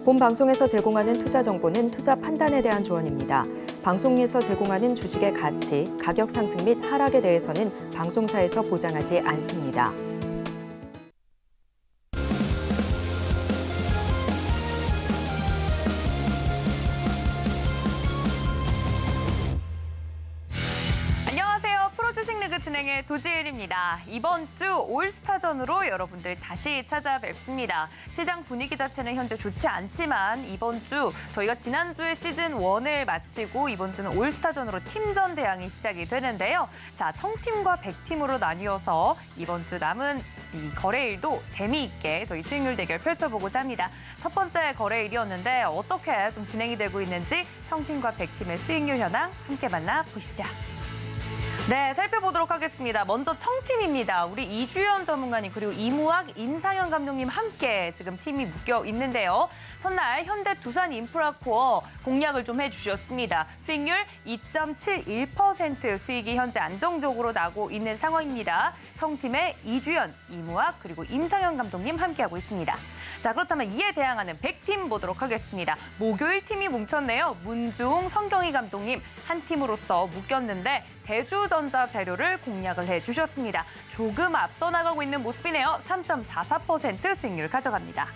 본 방송에서 제공하는 투자 정보는 투자 판단에 대한 조언입니다. 방송에서 제공하는 주식의 가치, 가격 상승 및 하락에 대해서는 방송사에서 보장하지 않습니다. 안녕하세요. 프로주식 리그 진행의 도지은입니다. 이번 주 올스타전으로 여러분들 다시 찾아뵙습니다. 시장 분위기 자체는 현재 좋지 않지만 이번 주 저희가 지난주에 시즌 1을 마치고 이번 주는 올스타전으로 팀전 대항이 시작이 되는데요. 자, 청팀과 백팀으로 나뉘어서 이번 주 남은 이 거래일도 재미있게 저희 수익률 대결 펼쳐보고자 합니다. 첫 번째 거래일이었는데 어떻게 좀 진행이 되고 있는지 청팀과 백팀의 수익률 현황 함께 만나보시죠. 네, 살펴보도록 하겠습니다. 먼저 청팀입니다. 우리 이주연 전문가님 그리고 이무학, 임상현 감독님 함께 지금 팀이 묶여 있는데요. 첫날 현대 두산 인프라코어 공략을 좀 해주셨습니다. 수익률 2.71% 수익이 현재 안정적으로 나고 있는 상황입니다. 청팀의 이주연, 이무학 그리고 임상현 감독님 함께하고 있습니다. 자, 그렇다면 이에 대항하는 백팀 보도록 하겠습니다. 목요일 팀이 뭉쳤네요. 문주홍, 성경희 감독님 한 팀으로서 묶였는데 대주전자 재료를 공략을 해주셨습니다. 조금 앞서 나가고 있는 모습이네요. 3.44% 수익률을 가져갑니다.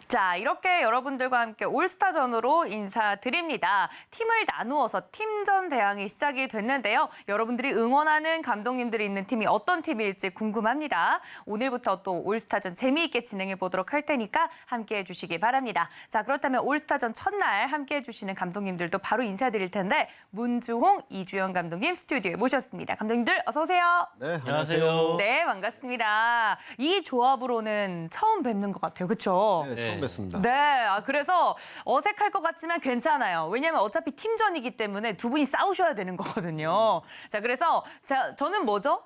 자, 이렇게 여러분들과 함께 올스타전으로 인사드립니다. 팀을 나누어서 팀전 대항이 시작이 됐는데요. 여러분들이 응원하는 감독님들이 있는 팀이 어떤 팀일지 궁금합니다. 오늘부터 또 올스타전 재미있게 진행해 보도록 할 테니까 함께해 주시기 바랍니다. 자, 그렇다면 올스타전 첫날 함께해 주시는 감독님들도 바로 인사드릴 텐데 문주홍, 이주연 감독님 스튜디오에 모셨습니다. 감독님들 어서 오세요. 네, 안녕하세요. 네, 반갑습니다. 이 조합으로는 처음 뵙는 것 같아요. 그렇죠? 네, 처음 뵙습니다. 네, 그래서 어색할 것 같지만 괜찮아요. 왜냐하면 어차피 팀전이기 때문에 두 분이 싸우셔야 되는 거거든요. 자, 그래서 저는 뭐죠?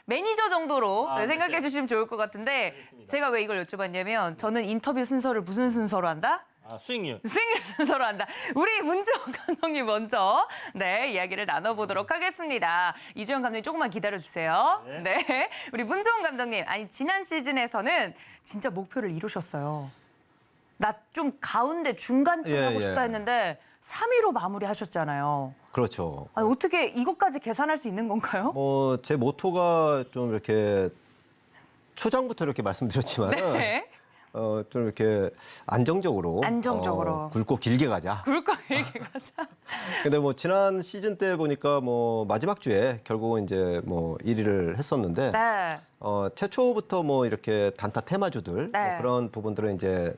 매니저 정도로 생각해 주시면 좋을 것 같은데 알겠습니다. 제가 왜 이걸 여쭤봤냐면 저는 인터뷰 순서를 무슨 순서로 한다? 수익률. 수익률 순서로 한다. 우리 문주홍 감독님 먼저 이야기를 나눠보도록 하겠습니다. 이주연 감독님 조금만 기다려주세요. 네. 우리 문주홍 감독님, 아니 지난 시즌에서는 진짜 목표를 이루셨어요. 나 좀 가운데 중간쯤 하고 싶다 했는데 3위로 마무리하셨잖아요. 그렇죠. 아니, 어떻게 이것까지 계산할 수 있는 건가요? 제 모토가 좀 이렇게 초장부터 이렇게 말씀드렸지만은 네. 좀 이렇게 안정적으로 굵고 길게 가자. 굵고 길게 가자. 근데 지난 시즌 때 보니까 마지막 주에 결국은 이제 1위를 했었는데 네. 최초부터 이렇게 단타 테마주들 그런 부분들은 이제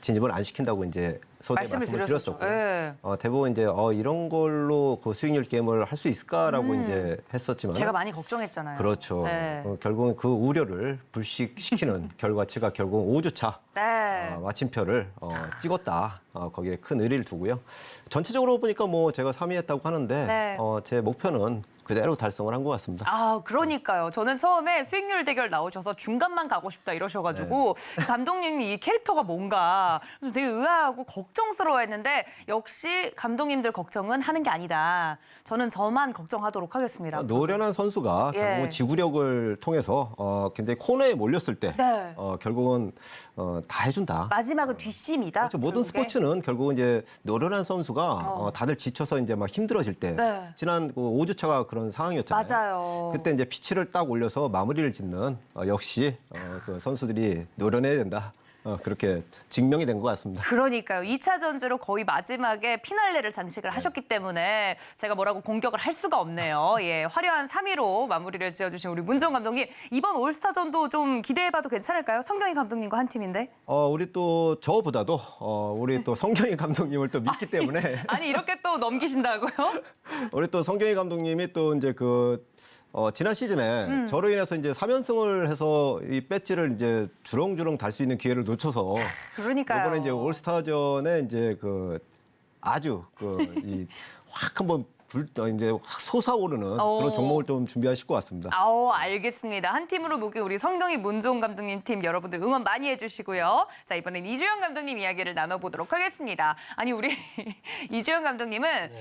진입을 안 시킨다고 이제 서두에 말씀을 드렸었고 네. 대부분 이제 이런 걸로 그 수익률 게임을 할 수 있을까라고 이제 했었지만 제가 많이 걱정했잖아요. 그렇죠. 네. 결국은 그 우려를 불식시키는 결과치가 결국 5주차 마침표를 찍었다. 거기에 큰 의의를 두고요. 전체적으로 보니까 제가 3위 했다고 하는데 제 목표는 그대로 달성을 한 것 같습니다. 아, 그러니까요. 저는 처음에 수익률 대결 나오셔서 중간만 가고 싶다 이러셔가지고 감독님이 이 캐릭터가 뭔가 좀 되게 의아하고 걱정스러워했는데 역시 감독님들 걱정은 하는 게 아니다. 저는 저만 걱정하도록 하겠습니다. 노련한 선수가 결국은 지구력을 통해서 굉장히 코너에 몰렸을 때 결국은 다 해준다. 마지막은 뒷심이다. 그렇죠. 모든 스포츠는 결국은 이제 노련한 선수가 다들 지쳐서 이제 막 힘들어질 때 지난 5주차가 그런 상황이었잖아요. 맞아요. 그때 이제 피치를 딱 올려서 마무리를 짓는 역시 그 선수들이 노련해야 된다. 그렇게 증명이 된 것 같습니다. 그러니까요. 2차 전지로 거의 마지막에 피날레를 장식을 하셨기 때문에 제가 뭐라고 공격을 할 수가 없네요. 예, 화려한 3위로 마무리를 지어주신 우리 문주홍 감독님. 이번 올스타전도 좀 기대해봐도 괜찮을까요? 성경희 감독님과 한 팀인데. 우리 또 저보다도 우리 또 성경희 감독님을 또 믿기 때문에 아니 이렇게 또 넘기신다고요? 우리 또 성경희 감독님이 또 이제 지난 시즌에 저로 인해서 이제 3연승을 해서 이 배지를 이제 주렁주렁 달 수 있는 기회를 놓쳐서 그러니까요. 이번에 이제 올스타전에 이제 아주 확 한번 이제 확 솟아오르는 그런 종목을 좀 준비하실 것 같습니다. 알겠습니다. 한 팀으로 묶인 우리 성경희 문주홍 감독님 팀 여러분들 응원 많이 해주시고요. 자, 이번엔 이주연 감독님 이야기를 나눠보도록 하겠습니다. 아니 우리 이주연 감독님은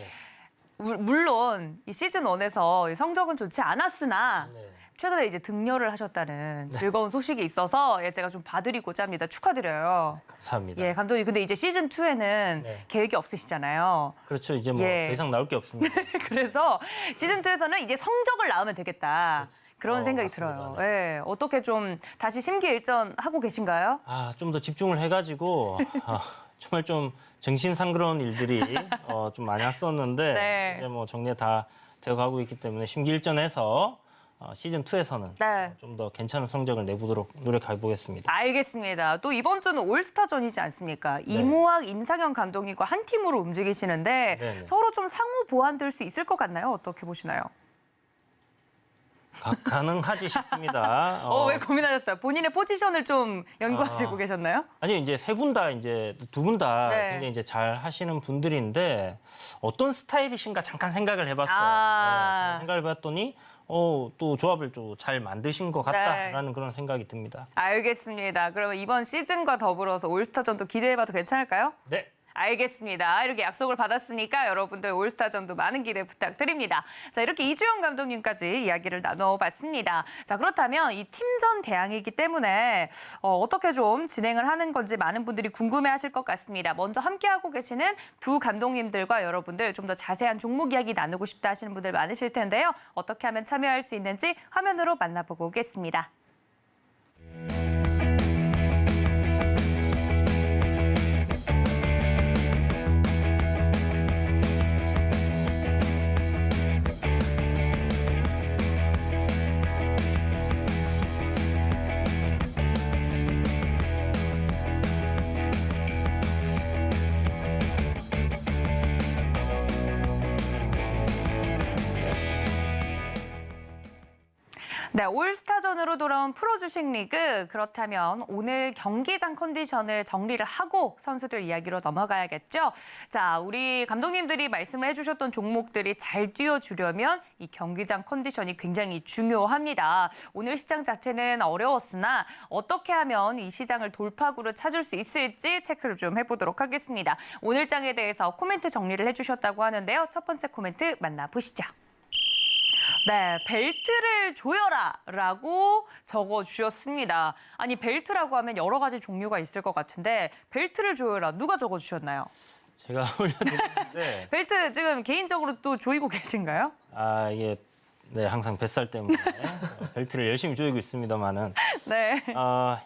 물론 이 시즌 1에서 성적은 좋지 않았으나 최근에 이제 등려를 하셨다는 즐거운 소식이 있어서 제가 좀 봐드리고자 합니다. 축하드려요. 감사합니다. 예, 감독님. 근데 이제 시즌 2에는 계획이 없으시잖아요. 그렇죠. 이제 뭐 더 이상 나올 게 없습니다. 그래서 시즌 2에서는 이제 성적을 낳으면 되겠다. 그런 생각이 맞습니다. 들어요. 예, 어떻게 좀 다시 심기일전하고 계신가요? 좀 더 집중을 해가지고 정말 좀 정신상그러운 일들이 좀 많이 왔었는데 네. 이제 뭐 정리 다 되어가고 있기 때문에 심기일전해서 시즌 2에서는 네. 좀 더 괜찮은 성적을 내보도록 노력해 보겠습니다. 알겠습니다. 또 이번 주는 올스타전이지 않습니까? 이무학, 임상현 감독님과 한 팀으로 움직이시는데 네네. 서로 좀 상호 보완될 수 있을 것 같나요? 어떻게 보시나요? 가능하지 싶습니다. 왜 고민하셨어요? 본인의 포지션을 좀 연구하시고 계셨나요? 아니요, 이제 세 분 다 이제 두 분 다 네. 굉장히 이제 잘 하시는 분들인데 어떤 스타일이신가 잠깐 생각을 해봤어요. 아. 생각을 해봤더니 또 조합을 좀 잘 만드신 것 같다라는 그런 생각이 듭니다. 알겠습니다. 그러면 이번 시즌과 더불어서 올스타전도 기대해봐도 괜찮을까요? 네. 알겠습니다. 이렇게 약속을 받았으니까 여러분들 올스타전도 많은 기대 부탁드립니다. 자, 이렇게 이주영 감독님까지 이야기를 나눠봤습니다. 자, 그렇다면 이 팀전 대항이기 때문에 어떻게 좀 진행을 하는 건지 많은 분들이 궁금해하실 것 같습니다. 먼저 함께하고 계시는 두 감독님들과 여러분들 좀 더 자세한 종목 이야기 나누고 싶다 하시는 분들 많으실 텐데요. 어떻게 하면 참여할 수 있는지 화면으로 만나보고 오겠습니다. 네, 올스타전으로 돌아온 프로주식 리그. 그렇다면 오늘 경기장 컨디션을 정리를 하고 선수들 이야기로 넘어가야겠죠. 자, 우리 감독님들이 말씀을 해주셨던 종목들이 잘 뛰어주려면 이 경기장 컨디션이 굉장히 중요합니다. 오늘 시장 자체는 어려웠으나 어떻게 하면 이 시장을 돌파구로 찾을 수 있을지 체크를 좀 해보도록 하겠습니다. 오늘 장에 대해서 코멘트 정리를 해주셨다고 하는데요. 첫 번째 코멘트 만나보시죠. 네, 벨트를 조여라라고 적어주셨습니다. 아니, 벨트라고 하면 여러 가지 종류가 있을 것 같은데 벨트를 조여라 누가 적어주셨나요? 제가 올려드렸는데 벨트 지금 개인적으로 또 조이고 계신가요? 이게 네 항상 뱃살 때문에 벨트를 열심히 조이고 있습니다만은 네.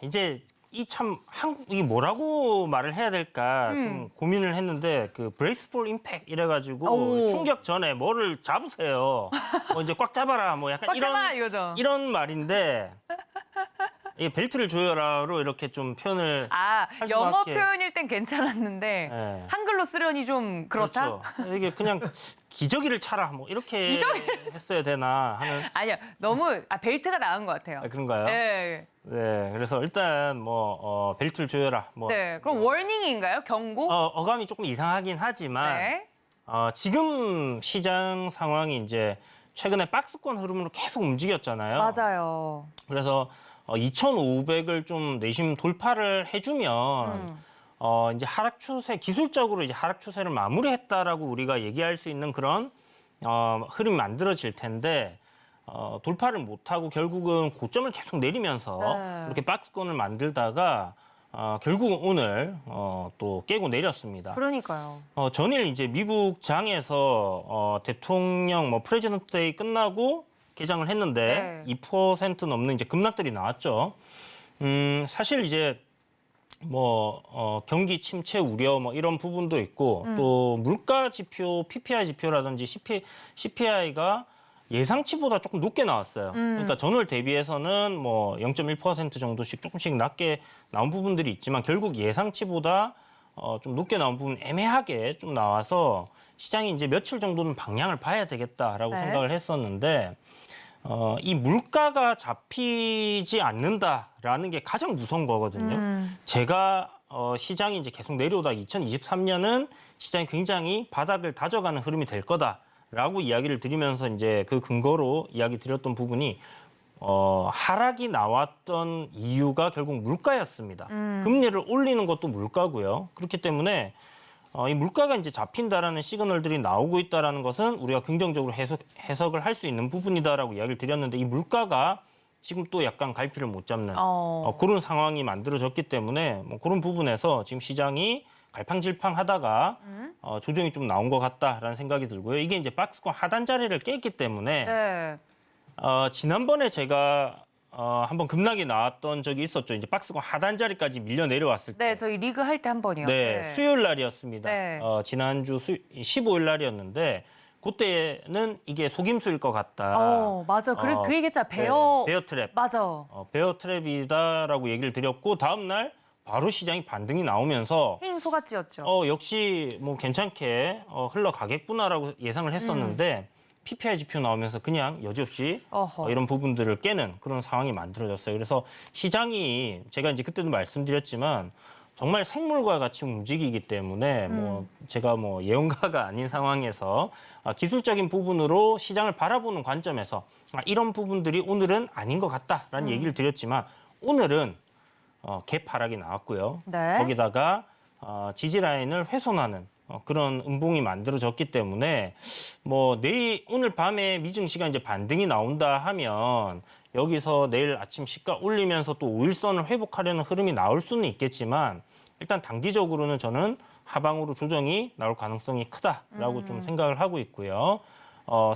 이제 이게 뭐라고 말을 해야 될까 좀 고민을 했는데 그 브레이스볼 임팩 이래가지고 오. 충격 전에 뭐를 잡으세요. 뭐 이제 꽉 잡아라 뭐 약간 꽉 잡아, 이거죠. 이런 말인데 이 벨트를 조여라로 이렇게 좀 표현을 할 영어 수밖에. 표현일 땐 괜찮았는데 네. 한글로 쓰려니 좀 그렇다? 그렇죠. 이게 그냥 기저귀를 차라 뭐 이렇게 했어야 되나 하는. 아니요, 너무 벨트가 나은 것 같아요. 그런가요? 네. 네, 그래서 일단 뭐 벨트를 조여라. 뭐 네, 그럼 워닝인가요? 경고? 어감이 조금 이상하긴 하지만 네. 지금 시장 상황이 이제 최근에 박스권 흐름으로 계속 움직였잖아요. 맞아요. 그래서 2,500을 좀 내심 돌파를 해주면 이제 하락 추세 기술적으로 이제 하락 추세를 마무리했다라고 우리가 얘기할 수 있는 그런 흐름이 만들어질 텐데. 돌파를 못하고 결국은 고점을 계속 내리면서 이렇게 박스권을 만들다가 결국은 오늘 또 깨고 내렸습니다. 그러니까요. 전일 이제 미국 장에서 대통령 프레지던트 데이 끝나고 개장을 했는데 2% 넘는 이제 급락들이 나왔죠. 사실 이제 경기 침체 우려 이런 부분도 있고 또 물가 지표, PPI 지표라든지 CPI가 예상치보다 조금 높게 나왔어요. 그러니까 전월 대비해서는 0.1% 정도씩 조금씩 낮게 나온 부분들이 있지만 결국 예상치보다 좀 높게 나온 부분 애매하게 좀 나와서 시장이 이제 며칠 정도는 방향을 봐야 되겠다라고 생각을 했었는데 이 물가가 잡히지 않는다라는 게 가장 무서운 거거든요. 제가 시장이 이제 계속 내려오다 2023년은 시장이 굉장히 바닥을 다져가는 흐름이 될 거다라고 이야기를 드리면서 이제 그 근거로 이야기 드렸던 부분이 하락이 나왔던 이유가 결국 물가였습니다. 금리를 올리는 것도 물가고요. 그렇기 때문에 이 물가가 이제 잡힌다라는 시그널들이 나오고 있다라는 것은 우리가 긍정적으로 해석을 할 수 있는 부분이다라고 이야기를 드렸는데 이 물가가 지금 또 약간 갈피를 못 잡는 그런 상황이 만들어졌기 때문에 뭐 그런 부분에서 지금 시장이 갈팡질팡하다가 조정이 좀 나온 것 같다라는 생각이 들고요. 이게 이제 박스권 하단 자리를 깼기 때문에 네. 지난번에 제가 한번 급락이 나왔던 적이 있었죠. 이제 박스권 하단 자리까지 밀려 내려왔을 때. 네, 저희 리그 할 때 한 번이요. 네, 수요일 날이었습니다. 네. 지난주 15일 날이었는데 그때는 이게 속임수일 것 같다. 맞아. 그 얘기했잖아. 베어 트랩. 맞아. 베어 트랩이다라고 얘기를 드렸고 다음 날 바로 시장이 반등이 나오면서 흰 소갓지였죠. 역시 뭐 괜찮게 흘러가겠구나라고 예상을 했었는데 PPI 지표 나오면서 그냥 여지없이 이런 부분들을 깨는 그런 상황이 만들어졌어요. 그래서 시장이 제가 이제 그때도 말씀드렸지만 정말 생물과 같이 움직이기 때문에 뭐 제가 뭐 예언가가 아닌 상황에서 기술적인 부분으로 시장을 바라보는 관점에서 이런 부분들이 오늘은 아닌 것 같다라는 얘기를 드렸지만 오늘은 갭 하락이 나왔고요. 네. 거기다가 지지 라인을 훼손하는 그런 음봉이 만들어졌기 때문에 뭐 오늘 밤에 미증 시간 이제 반등이 나온다 하면 여기서 내일 아침 시가 올리면서 또 5일선을 회복하려는 흐름이 나올 수는 있겠지만 일단 단기적으로는 저는 하방으로 조정이 나올 가능성이 크다라고 좀 생각을 하고 있고요.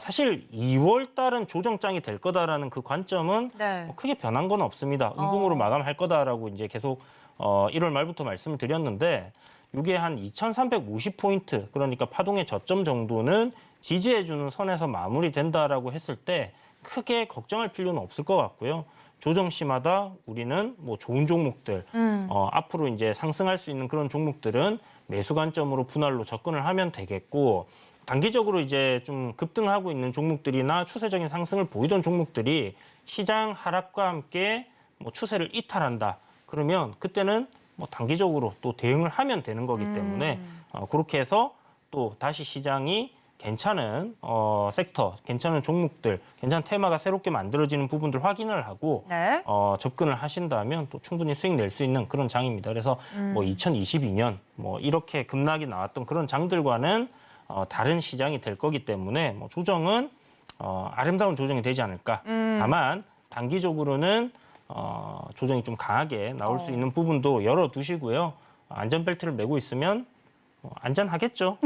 사실 2월 달은 조정장이 될 거다라는 그 관점은 네. 뭐 크게 변한 건 없습니다. 음봉으로 마감할 거다라고 이제 계속 1월 말부터 말씀을 드렸는데 이게 한 2,350포인트 그러니까 파동의 저점 정도는 지지해주는 선에서 마무리된다라고 했을 때 크게 걱정할 필요는 없을 것 같고요. 조정 시마다 우리는 뭐 좋은 종목들 앞으로 이제 상승할 수 있는 그런 종목들은 매수 관점으로 분할로 접근을 하면 되겠고 단기적으로 이제 좀 급등하고 있는 종목들이나 추세적인 상승을 보이던 종목들이 시장 하락과 함께 뭐 추세를 이탈한다. 그러면 그때는 뭐 단기적으로 또 대응을 하면 되는 거기 때문에 그렇게 해서 또 다시 시장이 괜찮은 섹터, 괜찮은 종목들, 괜찮은 테마가 새롭게 만들어지는 부분들 확인을 하고 네. 접근을 하신다면 또 충분히 수익 낼 수 있는 그런 장입니다. 그래서 뭐 2022년 뭐 이렇게 급락이 나왔던 그런 장들과는 다른 시장이 될 거기 때문에 뭐 조정은 아름다운 조정이 되지 않을까. 다만 단기적으로는 조정이 좀 강하게 나올 수 있는 부분도 열어두시고요. 안전벨트를 매고 있으면 안전하겠죠.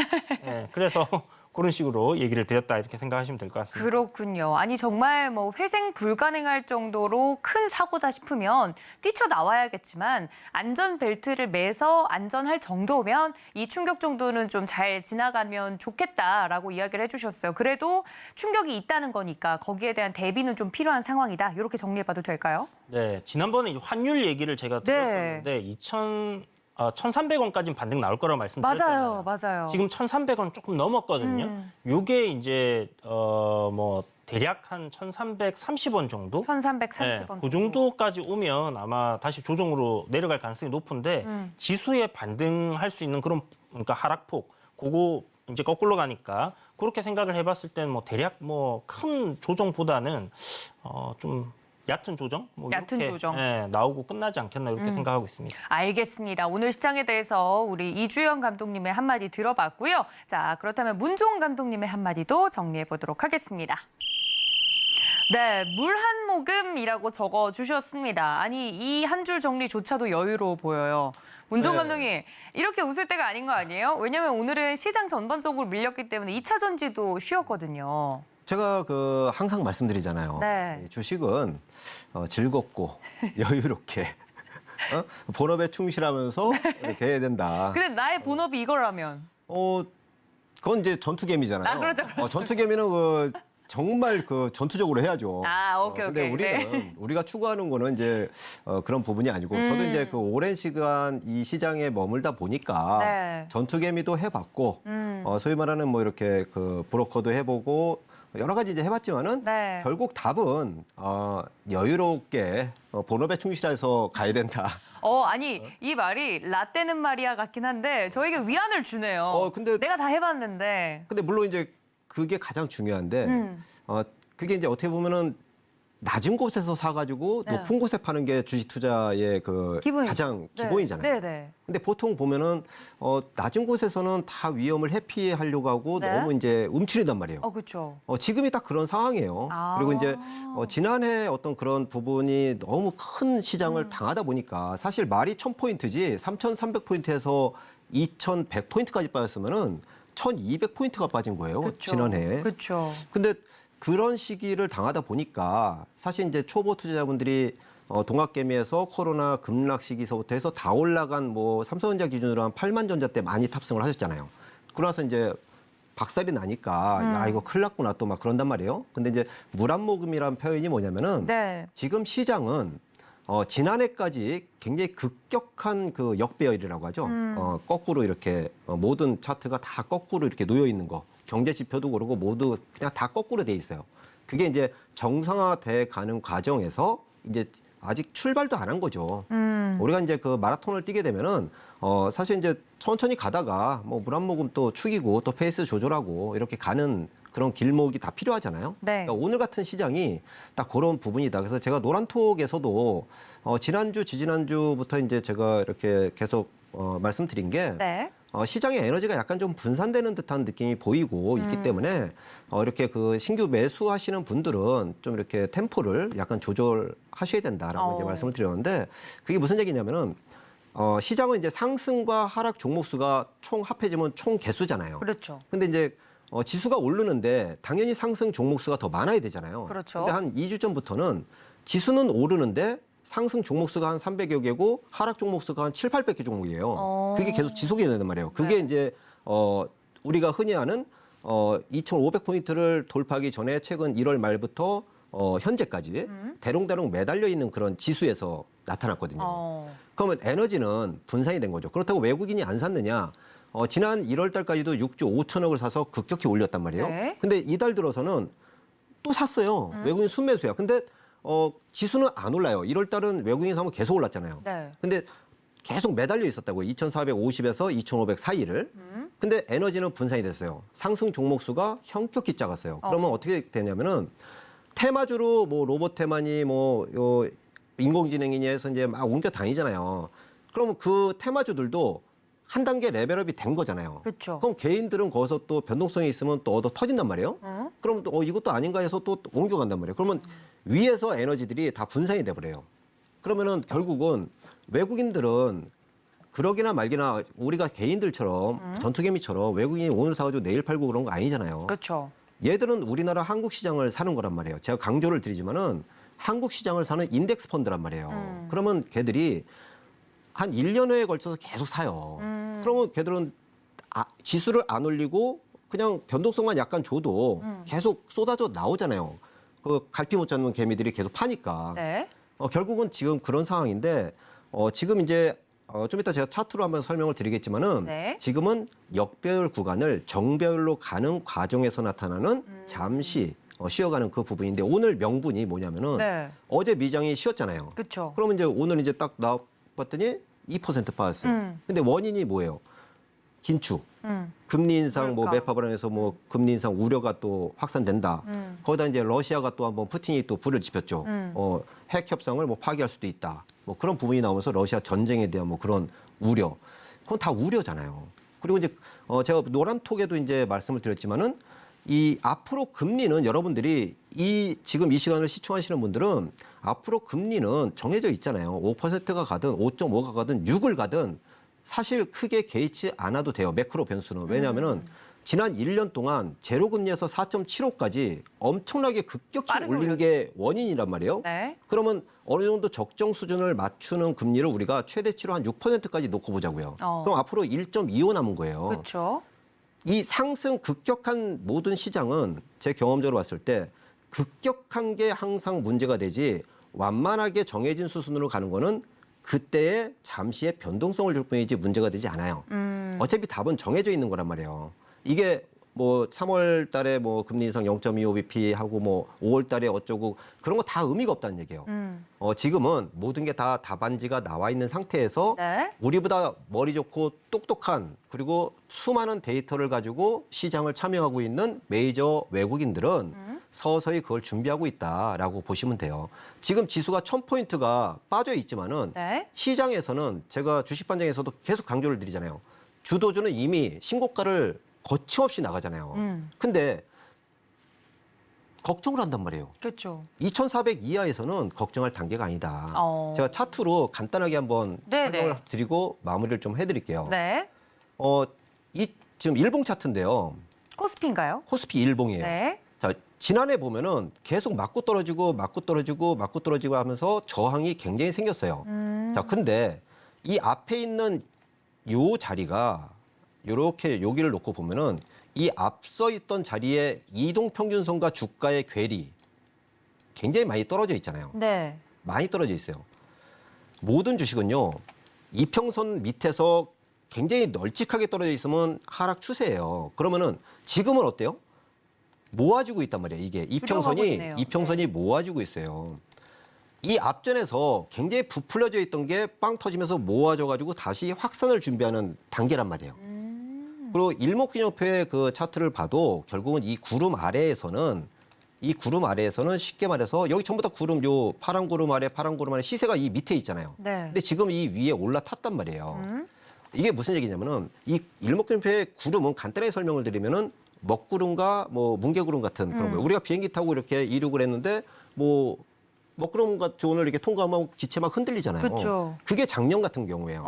네, 그래서 그런 식으로 얘기를 드렸다 이렇게 생각하시면 될 것 같습니다. 그렇군요. 아니 정말 뭐 회생 불가능할 정도로 큰 사고다 싶으면 뛰쳐나와야겠지만 안전벨트를 매서 안전할 정도면 이 충격 정도는 좀 잘 지나가면 좋겠다라고 이야기를 해주셨어요. 그래도 충격이 있다는 거니까 거기에 대한 대비는 좀 필요한 상황이다. 이렇게 정리해봐도 될까요? 네, 지난번에 이제 환율 얘기를 제가 드렸었는데 1,300원까지는 반등 나올 거라고 말씀드렸잖아요. 맞아요. 지금 1,300원 조금 넘었거든요. 요게 이제 뭐 대략 한 1,330원 정도? 1,330원. 그 정도까지 오면 아마 다시 조정으로 내려갈 가능성이 높은데 지수에 반등할 수 있는 그런 그러니까 하락폭 그거 이제 거꾸로 가니까 그렇게 생각을 해봤을 때는 뭐 대략 뭐 큰 조정보다는 좀 얕은 조정? 뭐 얕은 이렇게, 조정. 나오고 끝나지 않겠나 이렇게 생각하고 있습니다. 알겠습니다. 오늘 시장에 대해서 우리 이주영 감독님의 한마디 들어봤고요. 자, 그렇다면 문종훈 감독님의 한마디도 정리해보도록 하겠습니다. 네, 물 한 모금이라고 적어주셨습니다. 아니, 이 한 줄 정리조차도 여유로워 보여요. 문종훈 감독님, 이렇게 웃을 때가 아닌 거 아니에요? 왜냐면 오늘은 시장 전반적으로 밀렸기 때문에 2차 전지도 쉬었거든요. 제가 항상 말씀드리잖아요. 네. 이 주식은 즐겁고 여유롭게 본업에 충실하면서 이렇게 해야 된다. 근데 나의 본업이 이거라면? 그건 이제 전투개미잖아요. 그렇죠. 전투개미는 정말 전투적으로 해야죠. 오케이, 근데 오케이. 우리는 네. 우리가 추구하는 거는 이제 그런 부분이 아니고 저도 이제 오랜 시간 이 시장에 머물다 보니까 네. 전투개미도 해봤고 소위 말하는 뭐 이렇게 브로커도 해보고 여러 가지 이제 해봤지만은 네. 결국 답은 여유롭게 본업에 충실해서 가야 된다. 아니 이 말이 라떼는 말이야 같긴 한데 저에게 위안을 주네요. 근데 내가 다 해봤는데. 물론 이제 그게 가장 중요한데 그게 이제 어떻게 보면은 낮은 곳에서 사가지고 네. 높은 곳에 파는 게 주식 투자의 그 기본이죠. 가장 네. 기본이잖아요. 네네. 근데 보통 보면은 낮은 곳에서는 다 위험을 회피하려고 하고 네. 너무 이제 움츠린단 말이에요. 그렇죠. 지금이 딱 그런 상황이에요. 아. 그리고 이제 지난해 어떤 그런 부분이 너무 큰 시장을 당하다 보니까 사실 말이 1000포인트지 3300포인트에서 2100포인트까지 빠졌으면은 1200포인트가 빠진 거예요. 그쵸. 지난해. 그렇죠. 근데 그런 시기를 당하다 보니까 사실 이제 초보 투자자분들이 동학개미에서 코로나 급락 시기서부터 해서 다 올라간 뭐 삼성전자 기준으로 한 8만 전자 때 많이 탑승을 하셨잖아요. 그러나서 이제 박살이 나니까 야 이거 큰일 났구나 또 막 그런단 말이에요. 근데 이제 물 한 모금이란 표현이 뭐냐면은 네. 지금 시장은 지난해까지 굉장히 급격한 그 역배열이라고 하죠. 거꾸로 이렇게 모든 차트가 다 거꾸로 이렇게 놓여 있는 거. 경제 지표도 그러고 모두 그냥 다 거꾸로 돼 있어요. 그게 이제 정상화돼 가는 과정에서 이제 아직 출발도 안 한 거죠. 우리가 이제 그 마라톤을 뛰게 되면은 사실 이제 천천히 가다가 뭐 물 한 모금 또 축이고 또 페이스 조절하고 이렇게 가는 그런 길목이 다 필요하잖아요. 네. 그러니까 오늘 같은 시장이 딱 그런 부분이다. 그래서 제가 노란톡에서도 지난주, 지지난주부터 이제 제가 이렇게 계속 말씀드린 게 네. 시장의 에너지가 약간 좀 분산되는 듯한 느낌이 보이고 있기 때문에 이렇게 그 신규 매수하시는 분들은 좀 이렇게 템포를 약간 조절하셔야 된다라고 이제 말씀을 드렸는데 그게 무슨 얘기냐면은 시장은 이제 상승과 하락 종목 수가 총 합해지면 총 개수잖아요. 그렇죠. 근데 이제 지수가 오르는데 당연히 상승 종목 수가 더 많아야 되잖아요. 그렇죠. 근데 한 2주 전부터는 지수는 오르는데 상승 종목 수가 한 300여 개고 하락 종목 수가 한 7, 800개 종목이에요. 그게 계속 지속이 된단 말이에요. 그게 이제 우리가 흔히 아는 2,500포인트를 돌파하기 전에 최근 1월 말부터 현재까지 대롱대롱 매달려 있는 그런 지수에서 나타났거든요. 그러면 에너지는 분산이 된 거죠. 그렇다고 외국인이 안 샀느냐? 지난 1월 달까지도 6조 5천억을 사서 급격히 올렸단 말이에요. 네. 근데 이달 들어서는 또 샀어요. 외국인 순매수야. 근데 지수는 안 올라요. 1월 달은 외국인 사면 계속 올랐잖아요. 네. 근데 계속 매달려 있었다고요. 2,450에서 2,500 사이를. 근데 에너지는 분산이 됐어요. 상승 종목 수가 현격히 작았어요. 그러면 어떻게 되냐면은 테마주로 뭐 로봇 테마니 뭐 인공지능이니 해서 이제 막 옮겨 다니잖아요. 그러면 그 테마주들도 한 단계 레벨업이 된 거잖아요. 그렇죠. 그럼 개인들은 거기서 또 변동성이 있으면 또 얻어 터진단 말이에요. 그러면 또 이것도 아닌가 해서 또 옮겨간단 말이에요. 그러면 위에서 에너지들이 다 분산이 돼버려요. 그러면은 결국은 외국인들은 그러기나 말기나 우리가 개인들처럼 전투개미처럼 외국인이 오늘 사가지고 내일 팔고 그런 거 아니잖아요. 그렇죠. 얘들은 우리나라 한국 시장을 사는 거란 말이에요. 제가 강조를 드리지만은 한국 시장을 사는 인덱스 펀드란 말이에요. 그러면 걔들이 한 1년여에 걸쳐서 계속 사요. 그러면 걔들은 지수를 안 올리고 그냥 변동성만 약간 줘도 계속 쏟아져 나오잖아요. 그 갈피 못 잡는 개미들이 계속 파니까. 네. 결국은 지금 그런 상황인데 지금 이제 좀 이따 제가 차트로 한번 설명을 드리겠지만은 네. 지금은 역배열 구간을 정배열로 가는 과정에서 나타나는 잠시 쉬어가는 그 부분인데 오늘 명분이 뭐냐면은 네. 어제 미장이 쉬었잖아요. 그렇죠. 그러면 이제 오늘 이제 딱 나왔더니 2% 빠졌어요. 근데 원인이 뭐예요? 긴축. 금리 인상, 뭐 그러니까. 매파 불안해서 뭐 금리 인상 우려가 또 확산된다. 거기다 이제 러시아가 또 한번 푸틴이 또 불을 지폈죠. 핵 협상을 뭐 파기할 수도 있다. 뭐 그런 부분이 나오면서 러시아 전쟁에 대한 뭐 그런 우려. 그건 다 우려잖아요. 그리고 이제 제가 노란톡에도 이제 말씀을 드렸지만은 이 앞으로 금리는 여러분들이 지금 이 시간을 시청하시는 분들은 앞으로 금리는 정해져 있잖아요. 5%가 가든 5.5가 가든 6을 가든 사실 크게 개의치 않아도 돼요. 매크로 변수는. 왜냐하면은 지난 1년 동안 제로금리에서 4.75까지 엄청나게 급격히 빠르게 올린 게 원인이란 말이에요. 네. 그러면 어느 정도 적정 수준을 맞추는 금리를 우리가 최대치로 한 6%까지 놓고 보자고요. 그럼 앞으로 1.25 남은 거예요. 그렇죠. 이 상승 급격한 모든 시장은 제 경험적으로 봤을 때 급격한 게 항상 문제가 되지 완만하게 정해진 수순으로 가는 거는 그때의 잠시의 변동성을 줄 뿐이지 문제가 되지 않아요. 어차피 답은 정해져 있는 거란 말이에요. 이게 뭐 3월 달에 뭐 금리 인상 0.25bp 하고 뭐 5월 달에 어쩌고 그런 거 다 의미가 없다는 얘기예요. 지금은 모든 게 다 답안지가 나와 있는 상태에서 네. 우리보다 머리 좋고 똑똑한 그리고 수많은 데이터를 가지고 시장을 참여하고 있는 메이저 외국인들은 서서히 그걸 준비하고 있다라고 보시면 돼요. 지금 지수가 1000포인트가 빠져 있지만은 네. 시장에서는 제가 주식반장에서도 계속 강조를 드리잖아요. 주도주는 이미 신고가를 거침없이 나가잖아요. 근데 걱정을 한단 말이에요. 그렇죠. 2400 이하에서는 걱정할 단계가 아니다. 어. 제가 차트로 간단하게 한번 네네. 설명을 드리고 마무리를 좀 해드릴게요. 네. 이 지금 일봉 차트인데요. 코스피인가요? 코스피 일봉이에요. 네. 자, 지난해 보면은 계속 맞고 떨어지고 하면서 저항이 굉장히 생겼어요. 자, 근데 이 앞에 있는 요 자리가 요렇게 여기를 놓고 보면은 이 앞서 있던 자리에 이동평균선과 주가의 괴리 굉장히 많이 떨어져 있잖아요. 네. 많이 떨어져 있어요. 모든 주식은요, 이평선 밑에서 굉장히 널찍하게 떨어져 있으면 하락 추세예요. 그러면은 지금은 어때요? 모아주고 있단 말이에요. 이게 줄여가고 있네요. 이평선이 모아주고 있어요. 이 앞전에서 굉장히 부풀려져 있던 게 빵 터지면서 모아져가지고 다시 확산을 준비하는 단계란 말이에요. 그리고 일목균형표의 그 차트를 봐도 결국은 이 구름 아래에서는 쉽게 말해서 여기 전부 다 구름, 요 파란 구름 아래 시세가 이 밑에 있잖아요. 네. 근데 지금 이 위에 올라탔단 말이에요. 이게 무슨 얘기냐면은 이 일목균형표의 구름은 간단하게 설명을 드리면은 먹구름과 뭐 뭉게구름 같은 그런 거예요. 우리가 비행기 타고 이렇게 이륙을 했는데 뭐 먹구름 같이 오늘 이렇게 통과하면 기체 막 흔들리잖아요. 그쵸. 그게 작년 같은 경우예요.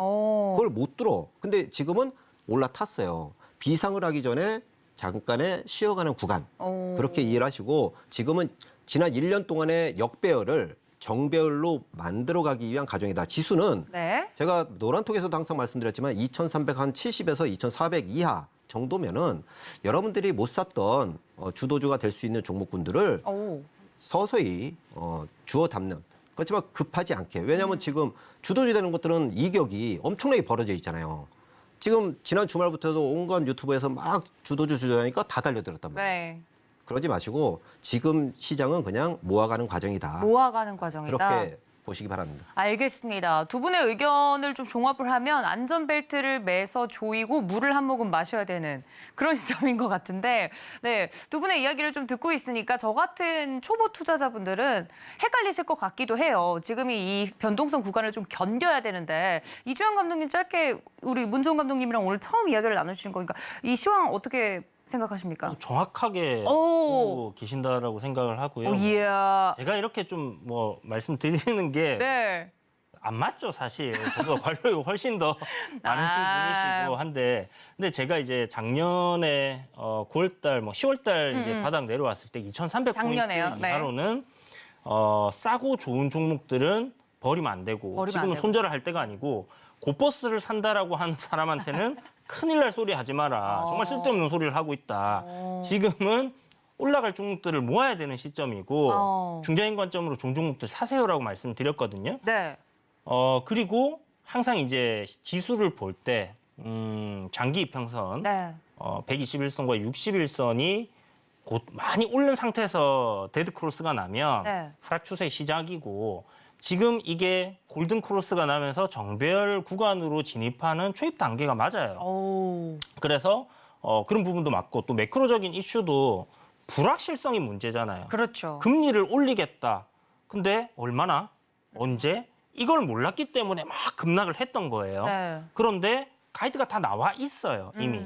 그걸 못 들어. 근데 지금은 올라탔어요. 비상을 하기 전에 잠깐의 쉬어가는 구간. 그렇게 이해를 하시고 지금은 지난 1년 동안의 역배열을 정배열로 만들어가기 위한 과정이다. 지수는 네. 제가 노란톡에서도 항상 말씀드렸지만 2370에서 2400 이하 정도면은 여러분들이 못 샀던 주도주가 될 수 있는 종목군들을 서서히 주워 담는. 그렇지만 급하지 않게. 왜냐하면 지금 주도주 되는 것들은 이격이 엄청나게 벌어져 있잖아요. 지금 지난 주말부터도 온갖 유튜브에서 막 주도주 하니까 다 달려들었단 말이에요. 네. 그러지 마시고 지금 시장은 그냥 모아가는 과정이다. 모아가는 과정이다. 그렇게 보시기 바랍니다. 알겠습니다. 두 분의 의견을 좀 종합을 하면 안전벨트를 매서 조이고 물을 한 모금 마셔야 되는 그런 시점인 것 같은데, 네, 두 분의 이야기를 좀 듣고 있으니까 저 같은 초보 투자자분들은 헷갈리실 것 같기도 해요. 지금이 이 변동성 구간을 좀 견뎌야 되는데 이주영 감독님 짧게 우리 문종훈 감독님이랑 오늘 처음 이야기를 나누시는 거니까 이 시황 어떻게 생각하십니까? 정확하게 오. 보고 계신다라고 생각을 하고요. 이야. 제가 이렇게 좀 뭐 말씀드리는 게 네. 안 맞죠, 사실. 저보다 관료가 훨씬 더 많으신 분이시고 한데, 근데 제가 이제 작년에 9월달, 뭐 10월달 이제 바닥 내려왔을 때 2,300포인트 작년에요? 네. 이하로는 싸고 좋은 종목들은 버리면 안 되고, 버리면 안 지금은 되고. 손절을 할 때가 아니고, 고버스를 산다라고 하는 사람한테는 큰일 날 소리 하지 마라. 정말 쓸데없는 소리를 하고 있다. 지금은 올라갈 종목들을 모아야 되는 시점이고 중장인 관점으로 좋은 종목들 사세요라고 말씀드렸거든요. 네. 그리고 항상 이제 지수를 볼 때 장기 이평선 네. 121선과 61선이 곧 많이 오른 상태에서 데드 크로스가 나면 네. 하락 추세 시작이고 지금 이게 골든 크로스가 나면서 정배열 구간으로 진입하는 초입 단계가 맞아요. 오. 그래서 그런 부분도 맞고 또 매크로적인 이슈도 불확실성이 문제잖아요. 그렇죠. 금리를 올리겠다. 근데 얼마나? 언제? 이걸 몰랐기 때문에 막 급락을 했던 거예요. 네. 그런데 가이드가 다 나와 있어요, 이미.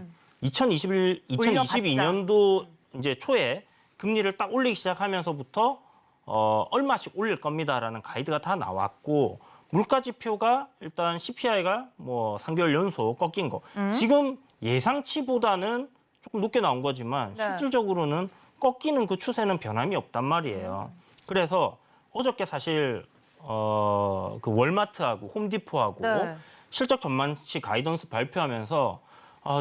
올려봤자. 2022년도 이제 초에 금리를 딱 올리기 시작하면서부터 얼마씩 올릴 겁니다라는 가이드가 다 나왔고 물가 지표가 일단 CPI가 뭐 3개월 연속 꺾인 거. 지금 예상치보다는 조금 높게 나온 거지만 네. 실질적으로는 꺾이는 그 추세는 변함이 없단 말이에요. 그래서 어저께 사실 그 월마트하고 홈디포하고 네. 실적 전망치 가이던스 발표하면서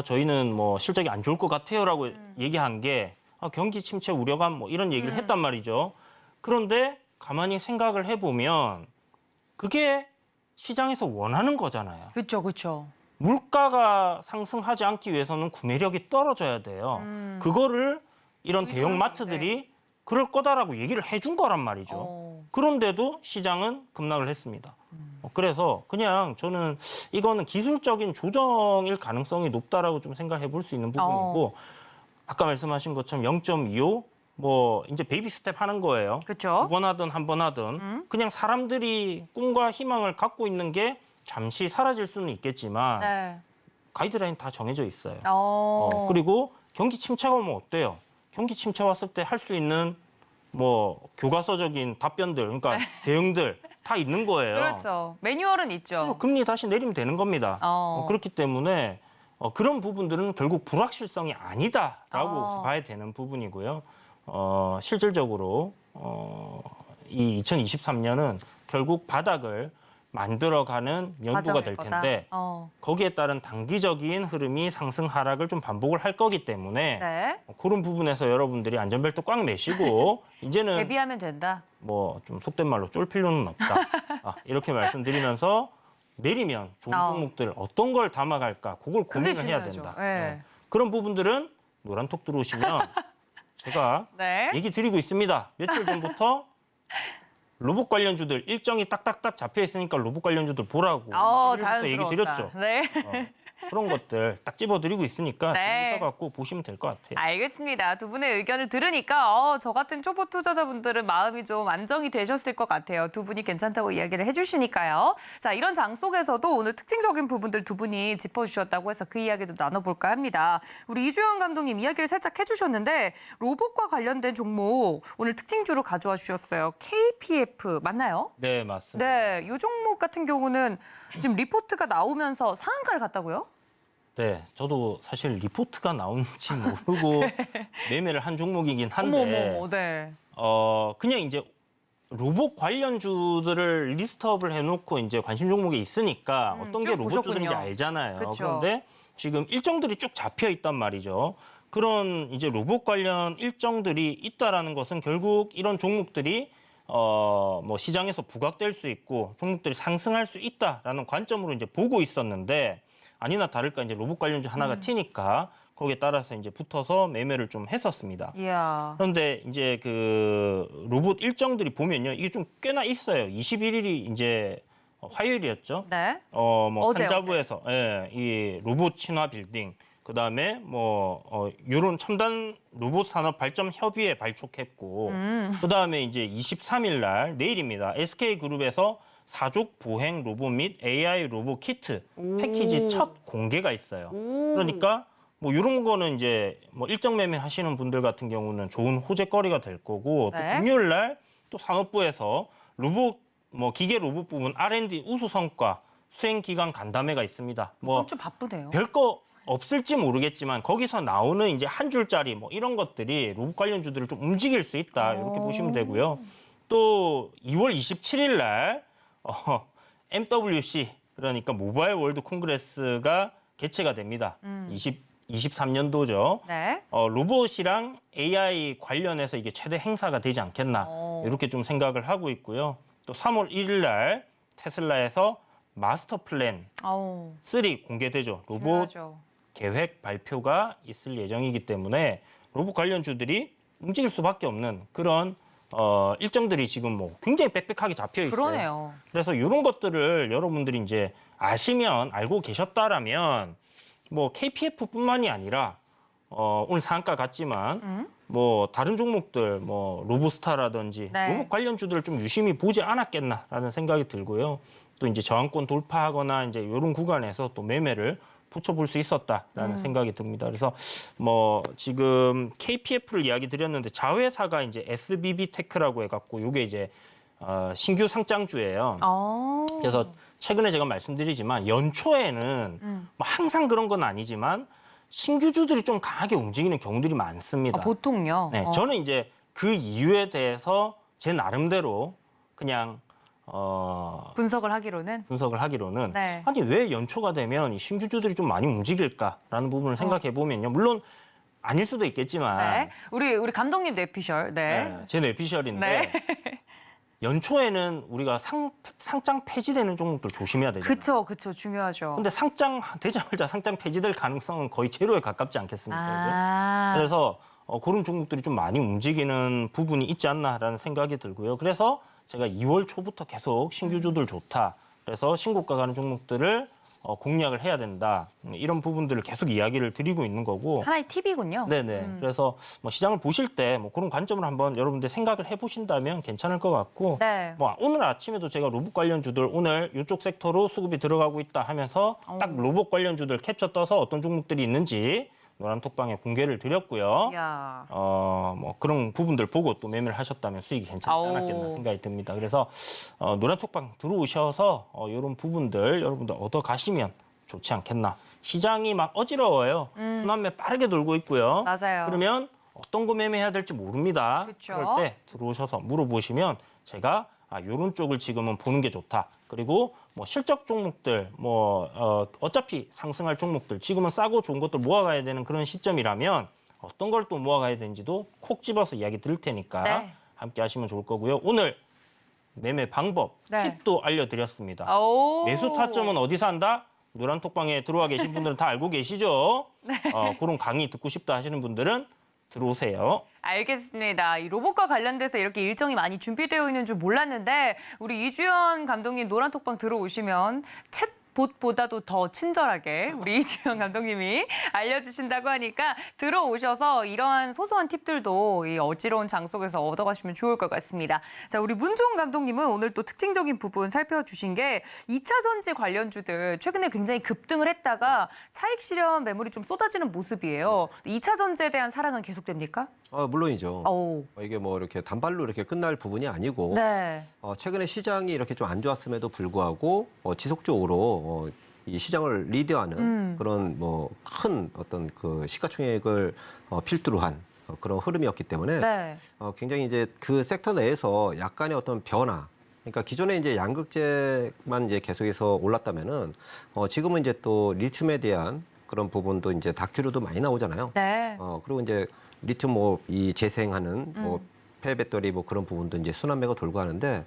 저희는 뭐 실적이 안 좋을 것 같아요라고 얘기한 게 경기 침체 우려감 뭐 이런 얘기를 했단 말이죠. 그런데 가만히 생각을 해보면 그게 시장에서 원하는 거잖아요. 그렇죠, 그렇죠. 물가가 상승하지 않기 위해서는 구매력이 떨어져야 돼요. 그거를 이런 대형 마트들이 그럴 거다라고 얘기를 해준 거란 말이죠. 그런데도 시장은 급락을 했습니다. 그래서 그냥 저는 이거는 기술적인 조정일 가능성이 높다라고 좀 생각해 볼 수 있는 부분이고 아까 말씀하신 것처럼 0.25, 뭐 이제 베이비 스텝 하는 거예요. 그렇죠. 2번 하든 한 번 하든 그냥 사람들이 꿈과 희망을 갖고 있는 게 잠시 사라질 수는 있겠지만 네. 가이드라인 다 정해져 있어요. 그리고 그리고 경기 침체가 오면 어때요? 경기 침체 왔을 때 할 수 있는 뭐 교과서적인 답변들, 그러니까 대응들 다 있는 거예요. 그렇죠. 매뉴얼은 있죠. 그래서 금리 다시 내리면 되는 겁니다. 그렇기 때문에 그런 부분들은 결국 불확실성이 아니다라고 봐야 되는 부분이고요. 실질적으로 이 2023년은 결국 바닥을 만들어가는 연도가 될 텐데 거기에 따른 단기적인 흐름이 상승 하락을 좀 반복을 할 거기 때문에 네. 그런 부분에서 여러분들이 안전벨트 꽉 매시고 이제는 대비하면 된다. 뭐 좀 속된 말로 쫄 필요는 없다. 이렇게 말씀드리면서 내리면 좋은 종목들 어떤 걸 담아갈까 그걸 고민을 해야 된다. 네. 그런 부분들은 노란톡 들어오시면 제가 네. 얘기 드리고 있습니다. 며칠 전부터 로봇 관련주들 일정이 딱딱딱 잡혀 있으니까 로봇 관련주들 보라고 11일부터 얘기 드렸죠. 네. 그런 것들 딱 집어드리고 있으니까 네. 보셔갖고 보시면 될 것 같아요. 알겠습니다. 두 분의 의견을 들으니까 저 같은 초보 투자자분들은 마음이 좀 안정이 되셨을 것 같아요. 두 분이 괜찮다고 이야기를 해주시니까요. 자, 이런 장 속에서도 오늘 특징적인 부분들 두 분이 짚어주셨다고 해서 그 이야기도 나눠볼까 합니다. 우리 이주영 감독님 이야기를 살짝 해주셨는데 로봇과 관련된 종목 오늘 특징주로 가져와 주셨어요. KPF 맞나요? 네, 맞습니다. 네, 이 종목 같은 경우는 지금 리포트가 나오면서 상한가를 갔다고요? 네, 저도 사실 리포트가 나온지 모르고 매매를 한 종목이긴 한데 어머머머, 네. 그냥 이제 로봇 관련주들을 리스트업을 해놓고 이제 관심 종목에 있으니까 어떤 게 쭉 로봇주들인지 보셨군요. 알잖아요. 그쵸. 그런데 지금 일정들이 쭉 잡혀 있단 말이죠. 그런 이제 로봇 관련 일정들이 있다라는 것은 결국 이런 종목들이 뭐 시장에서 부각될 수 있고 종목들이 상승할 수 있다라는 관점으로 이제 보고 있었는데 아니나 다를까 이제 로봇 관련주 하나가 튀니까 거기에 따라서 이제 붙어서 매매를 좀 했었습니다. 이야. 그런데 이제 그 로봇 일정들이 보면요. 이게 좀 꽤나 있어요. 21일이 이제 화요일이었죠. 네. 뭐 어제, 산자부에서 예, 이 로봇 친화 빌딩 그다음에 뭐 요런 첨단 로봇 산업 발전 협의회 발족했고 그다음에 이제 23일 날 내일입니다. SK그룹에서 사족 보행 로봇 및 AI 로봇 키트 패키지 첫 공개가 있어요. 그러니까 뭐 이런 거는 이제 뭐 일정 매매 하시는 분들 같은 경우는 좋은 호재거리가 될 거고 네. 또 금요일 날 또 산업부에서 로봇 뭐 기계 로봇 부분 R&D 우수 성과 수행 기간 간담회가 있습니다. 뭐 이건 좀 바쁘네요. 별거 없을지 모르겠지만 거기서 나오는 이제 한 줄짜리 뭐 이런 것들이 로봇 관련주들을 좀 움직일 수 있다 이렇게 보시면 되고요. 또 2월 27일 날 MWC 그러니까 모바일 월드 콩그레스가 개최가 됩니다. 23년도죠. 네. 로봇이랑 AI 관련해서 이게 최대 행사가 되지 않겠나 이렇게 좀 생각을 하고 있고요. 또 3월 1일 날 테슬라에서 마스터 플랜 3 공개되죠. 로봇 중요하죠. 계획 발표가 있을 예정이기 때문에 로봇 관련주들이 움직일 수밖에 없는 그런 일정들이 지금 뭐 굉장히 빽빽하게 잡혀 있어요. 그러네요. 그래서 이런 것들을 여러분들이 이제 아시면 알고 계셨다라면 뭐 KPF뿐만이 아니라 오늘 상한가 같지만 뭐 다른 종목들 뭐 로보스타라든지 네. 로봇 관련주들을 좀 유심히 보지 않았겠나라는 생각이 들고요. 또 이제 저항권 돌파하거나 이제 이런 구간에서 또 매매를 붙여볼 수 있었다라는 생각이 듭니다. 그래서 뭐 지금 KPF를 이야기 드렸는데 자회사가 이제 SBB 테크라고 해갖고 이게 이제 신규 상장주예요. 그래서 최근에 제가 말씀드리지만 연초에는 뭐 항상 그런 건 아니지만 신규주들이 좀 강하게 움직이는 경우들이 많습니다. 보통요? 네, 저는 이제 그 이유에 대해서 제 나름대로 그냥 분석을 하기로는 네. 아니 왜 연초가 되면 이 신규주들이 좀 많이 움직일까라는 부분을 생각해 보면요. 물론 아닐 수도 있겠지만 네. 우리 감독님 뇌피셜. 네. 제 뇌피셜인데 네. 연초에는 우리가 상장 폐지되는 종목들 조심해야 되잖아요. 그쵸. 중요하죠. 근데 상장 되자마자 상장 폐지될 가능성은 거의 제로에 가깝지 않겠습니까? 그죠? 그래서 그런 종목들이 좀 많이 움직이는 부분이 있지 않나라는 생각이 들고요. 그래서 제가 2월 초부터 계속 신규주들 좋다. 그래서 신고가 가는 종목들을 공략을 해야 된다. 이런 부분들을 계속 이야기를 드리고 있는 거고. 하나의 팁이군요. 네네. 그래서 뭐 시장을 보실 때 뭐 그런 관점을 한번 여러분들 생각을 해보신다면 괜찮을 것 같고. 네. 뭐 오늘 아침에도 제가 로봇 관련주들 오늘 이쪽 섹터로 수급이 들어가고 있다 하면서 딱 로봇 관련주들 캡처 떠서 어떤 종목들이 있는지 노란톡방에 공개를 드렸고요. 이야. 뭐 그런 부분들 보고 또 매매를 하셨다면 수익이 괜찮지 않았겠나 생각이 듭니다. 그래서 노란톡방 들어오셔서 이런 부분들 여러분들 얻어 가시면 좋지 않겠나. 시장이 막 어지러워요. 순환매 빠르게 돌고 있고요. 맞아요. 그러면 어떤 거 매매해야 될지 모릅니다. 그쵸. 그럴 때 들어오셔서 물어보시면 제가 이런 쪽을 지금은 보는 게 좋다. 그리고 뭐 실적 종목들, 어차피 상승할 종목들, 지금은 싸고 좋은 것들 모아가야 되는 그런 시점이라면 어떤 걸 또 모아가야 되는지도 콕 집어서 이야기 드릴 테니까 네. 함께 하시면 좋을 거고요. 오늘 매매 방법, 네. 팁도 알려드렸습니다. 오. 매수 타점은 어디서 한다? 노란톡방에 들어와 계신 분들은 다 알고 계시죠? 네. 그런 강의 듣고 싶다 하시는 분들은 들어오세요. 알겠습니다. 이 로봇과 관련돼서 이렇게 일정이 많이 준비되어 있는 줄 몰랐는데 우리 이주연 감독님 노란톡방 들어오시면 챗봇보다도 더 친절하게 우리 이주연 감독님이 알려주신다고 하니까 들어오셔서 이러한 소소한 팁들도 이 어지러운 장 속에서 얻어가시면 좋을 것 같습니다. 자, 우리 문종훈 감독님은 오늘 또 특징적인 부분 살펴주신 게 2차 전지 관련주들 최근에 굉장히 급등을 했다가 차익 실현 매물이 좀 쏟아지는 모습이에요. 2차 전지에 대한 사랑은 계속됩니까? 물론이죠. 오. 이게 뭐 이렇게 단발로 이렇게 끝날 부분이 아니고 네. 최근에 시장이 이렇게 좀 안 좋았음에도 불구하고 지속적으로 이 시장을 리드하는 그런 뭐 큰 어떤 그 시가총액을 필두로 한 그런 흐름이었기 때문에 네. 굉장히 이제 그 섹터 내에서 약간의 어떤 변화. 그러니까 기존에 이제 양극재만 이제 계속해서 올랐다면은 지금은 이제 또 리튬에 대한 그런 부분도 이제 다큐로도 많이 나오잖아요. 네. 그리고 이제 리튬 뭐 이 재생하는 뭐 폐배터리 뭐 그런 부분도 이제 순환매가 돌고 하는데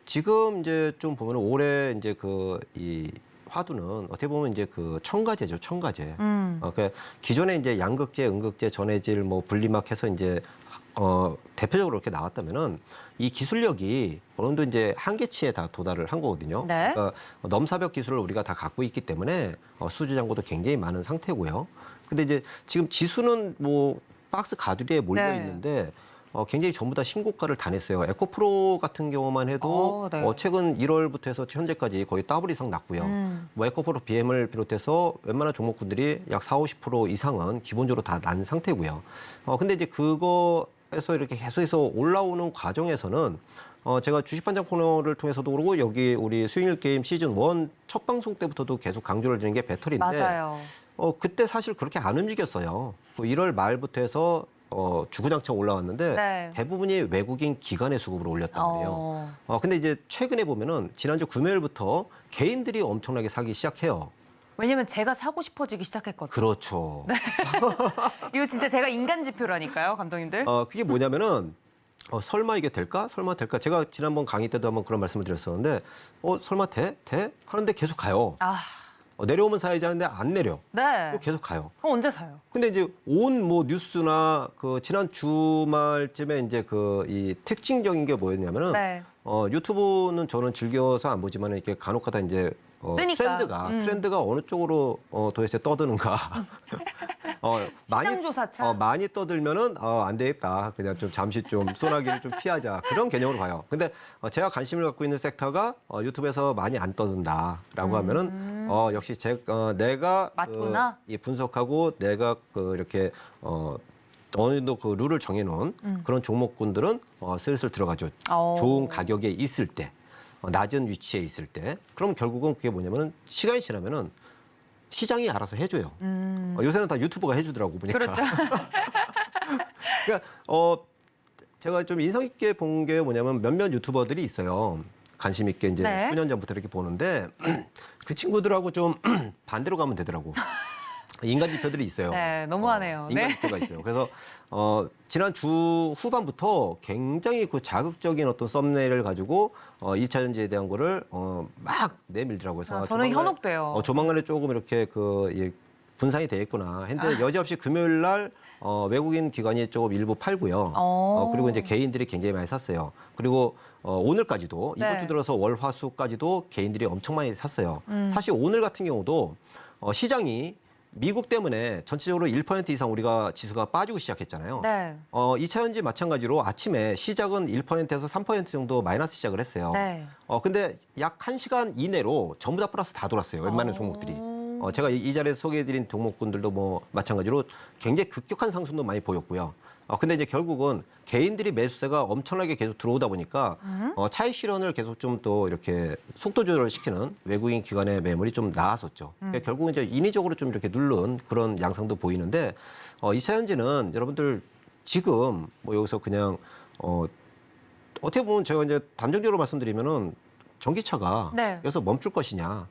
지금 이제 좀 보면 올해 이제 그 이 화두는 어떻게 보면 이제 그 첨가제죠, 첨가제. 그 기존에 이제 양극재, 음극재, 전해질 뭐 분리막 해서 이제 대표적으로 이렇게 나왔다면은 이 기술력이 어느 정도 이제 한계치에 다 도달을 한 거거든요. 네. 그러니까 넘사벽 기술을 우리가 다 갖고 있기 때문에 수주 잔고도 굉장히 많은 상태고요. 근데 이제 지금 지수는 뭐 박스 가두리에 몰려 네. 있는데 굉장히 전부 다 신고가를 다 냈어요. 에코프로 같은 경우만 해도 네. 최근 1월부터 해서 현재까지 거의 더블 이상 났고요. 뭐 에코프로 BM을 비롯해서 웬만한 종목군들이 약 40~50% 이상은 기본적으로 다 난 상태고요. 근데 이제 그거에서 이렇게 계속해서 올라오는 과정에서는 제가 주식반장 코너를 통해서도 그러고 여기 우리 수익률 게임 시즌 1 첫 방송 때부터도 계속 강조를 드리는 게 배터리인데 맞아요. 그때 사실 그렇게 안 움직였어요. 1월 말부터 해서 주구장창 올라왔는데 네. 대부분이 외국인 기관의 수급으로 올렸단 말이에요. 근데 이제 최근에 보면은 지난주 금요일부터 개인들이 엄청나게 사기 시작해요. 왜냐면 제가 사고 싶어지기 시작했거든요. 그렇죠. 이거 진짜 제가 인간 지표라니까요, 감독님들. 그게 뭐냐면은 설마 이게 될까? 설마 될까? 제가 지난번 강의 때도 한번 그런 말씀을 드렸었는데 설마 돼? 돼? 하는데 계속 가요. 아, 내려오면 사야지 하는데 안 내려. 네. 또 계속 가요. 그럼 언제 사요? 근데 이제 온 뭐 뉴스나 그 지난 주말쯤에 이제 그 이 특징적인 게 뭐였냐면은 네. 유튜브는 저는 즐겨서 안 보지만 이렇게 간혹가다 이제 뜨니까. 트렌드가 어느 쪽으로 도대체 떠드는가. 시장조사차. 많이 떠들면은 안 되겠다. 그냥 좀 잠시 좀 소나기를 좀 피하자. 그런 개념으로 봐요. 근데 제가 관심을 갖고 있는 섹터가 유튜브에서 많이 안 떠든다라고 하면은 역시 내가 맞구나. 분석하고 내가 이렇게 어느 정도 그 룰을 정해놓은 그런 종목군들은 슬슬 들어가죠. 좋은 가격에 있을 때, 낮은 위치에 있을 때. 그럼 결국은 그게 뭐냐면은 시간이 지나면은 시장이 알아서 해줘요. 요새는 다 유튜버가 해주더라고 보니까. 그렇죠. 그러니까 제가 좀 인상 깊게 본 게 뭐냐면 몇몇 유튜버들이 있어요. 관심 있게 이제 네. 수년 전부터 이렇게 보는데 그 친구들하고 좀 반대로 가면 되더라고. 인간 지표들이 있어요. 네, 너무하네요. 인간 네. 지표가 있어요. 그래서 지난 주 후반부터 굉장히 그 자극적인 어떤 썸네일을 가지고 2차 전지에 대한 거를 막 내밀더라고요. 그래서 저는 현혹돼요. 조만간에 조금 이렇게 분산이 되겠구나 했는데 여지없이 금요일 날 외국인 기관이 조금 일부 팔고요. 그리고 이제 개인들이 굉장히 많이 샀어요. 그리고 오늘까지도 네. 이번 주 들어서 월, 화, 수까지도 개인들이 엄청 많이 샀어요. 사실 오늘 같은 경우도 시장이 미국 때문에 전체적으로 1% 이상 우리가 지수가 빠지고 시작했잖아요. 네. 2차 현지 마찬가지로 아침에 시작은 1%에서 3% 정도 마이너스 시작을 했어요. 네. 근데 약 1시간 이내로 전부 다 플러스 다 돌았어요. 웬만한 종목들이. 제가 이 자리에서 소개해드린 종목군들도 뭐 마찬가지로 굉장히 급격한 상승도 많이 보였고요. 근데 이제 결국은 개인들이 매수세가 엄청나게 계속 들어오다 보니까 차익 실현을 계속 좀 또 이렇게 속도 조절을 시키는 외국인 기관의 매물이 좀 나왔었죠. 그러니까 결국은 이제 인위적으로 좀 이렇게 누른 그런 양상도 보이는데 2차 현지는 여러분들 지금 뭐 여기서 그냥 어떻게 보면 제가 이제 단정적으로 말씀드리면은 전기차가 네. 여기서 멈출 것이냐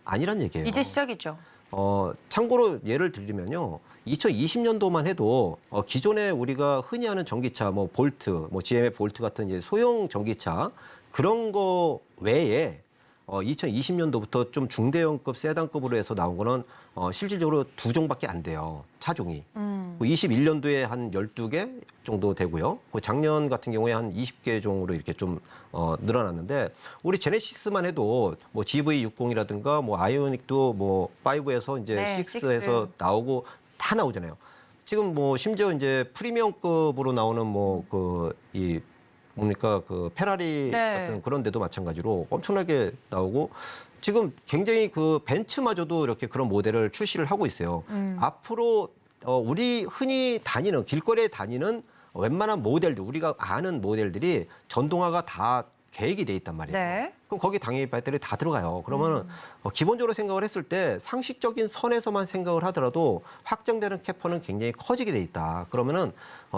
아니란 얘기예요. 이제 시작이죠. 참고로 예를 들면요. 2020년도만 해도 기존에 우리가 흔히 하는 전기차, 뭐 볼트, 뭐 GM의 볼트 같은 이제 소형 전기차 그런 거 외에 2020년도부터 좀 중대형급 세단급으로 해서 나온 거는 실질적으로 2종밖에 안 돼요. 차종이. 21년도에 한 12개 정도 되고요. 작년 같은 경우에 한 20개 종으로 이렇게 좀 늘어났는데 우리 제네시스만 해도 뭐 GV60이라든가 뭐 아이오닉도 뭐 5에서 이제 네, 6에서 나오고 다 나오잖아요. 지금 뭐 심지어 이제 프리미엄급으로 나오는 뭐 이 뭡니까 그 페라리 네. 같은 그런 데도 마찬가지로 엄청나게 나오고 지금 굉장히 그 벤츠마저도 이렇게 그런 모델을 출시를 하고 있어요. 앞으로 우리 흔히 다니는 길거리에 다니는 웬만한 모델들 우리가 아는 모델들이 전동화가 다 계획이 돼 있단 말이에요. 네. 그럼 거기 당연히 배터리 다 들어가요. 그러면 기본적으로 생각을 했을 때 상식적인 선에서만 생각을 하더라도 확장되는 캐퍼는 굉장히 커지게 돼 있다. 그러면은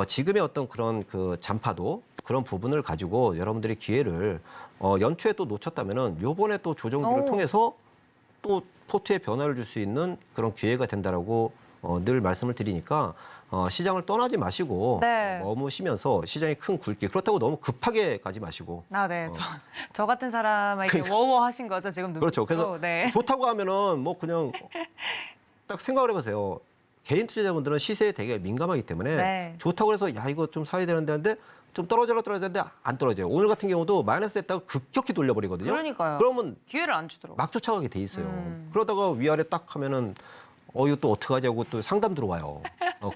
지금의 어떤 그런 그 잔파도 그런 부분을 가지고 여러분들이 기회를 연초에 또 놓쳤다면은 요번에 또 조정기를 통해서 또 포트에 변화를 줄 수 있는 그런 기회가 된다라고 늘 말씀을 드리니까 시장을 떠나지 마시고 네. 머무시면서 시장의 큰 굵기 그렇다고 너무 급하게 가지 마시고 네. 저 같은 사람에게 워워 하신 거죠, 지금 눈빛으로. 그렇죠. 그래서 네. 좋다고 하면은 뭐 그냥 딱 생각을 해보세요. 개인 투자자분들은 시세에 되게 민감하기 때문에 네. 좋다고 해서 야 이거 좀 사야 되는데 하는데 좀 떨어지는데 안 떨어져요. 오늘 같은 경우도 마이너스 됐다가 급격히 돌려버리거든요. 그러니까요. 그러면 기회를 안 주더라고요. 막 쫓아가게 돼 있어요. 그러다가 위아래 딱 하면은 이거 또 어떡하지 하고 또 상담 들어와요.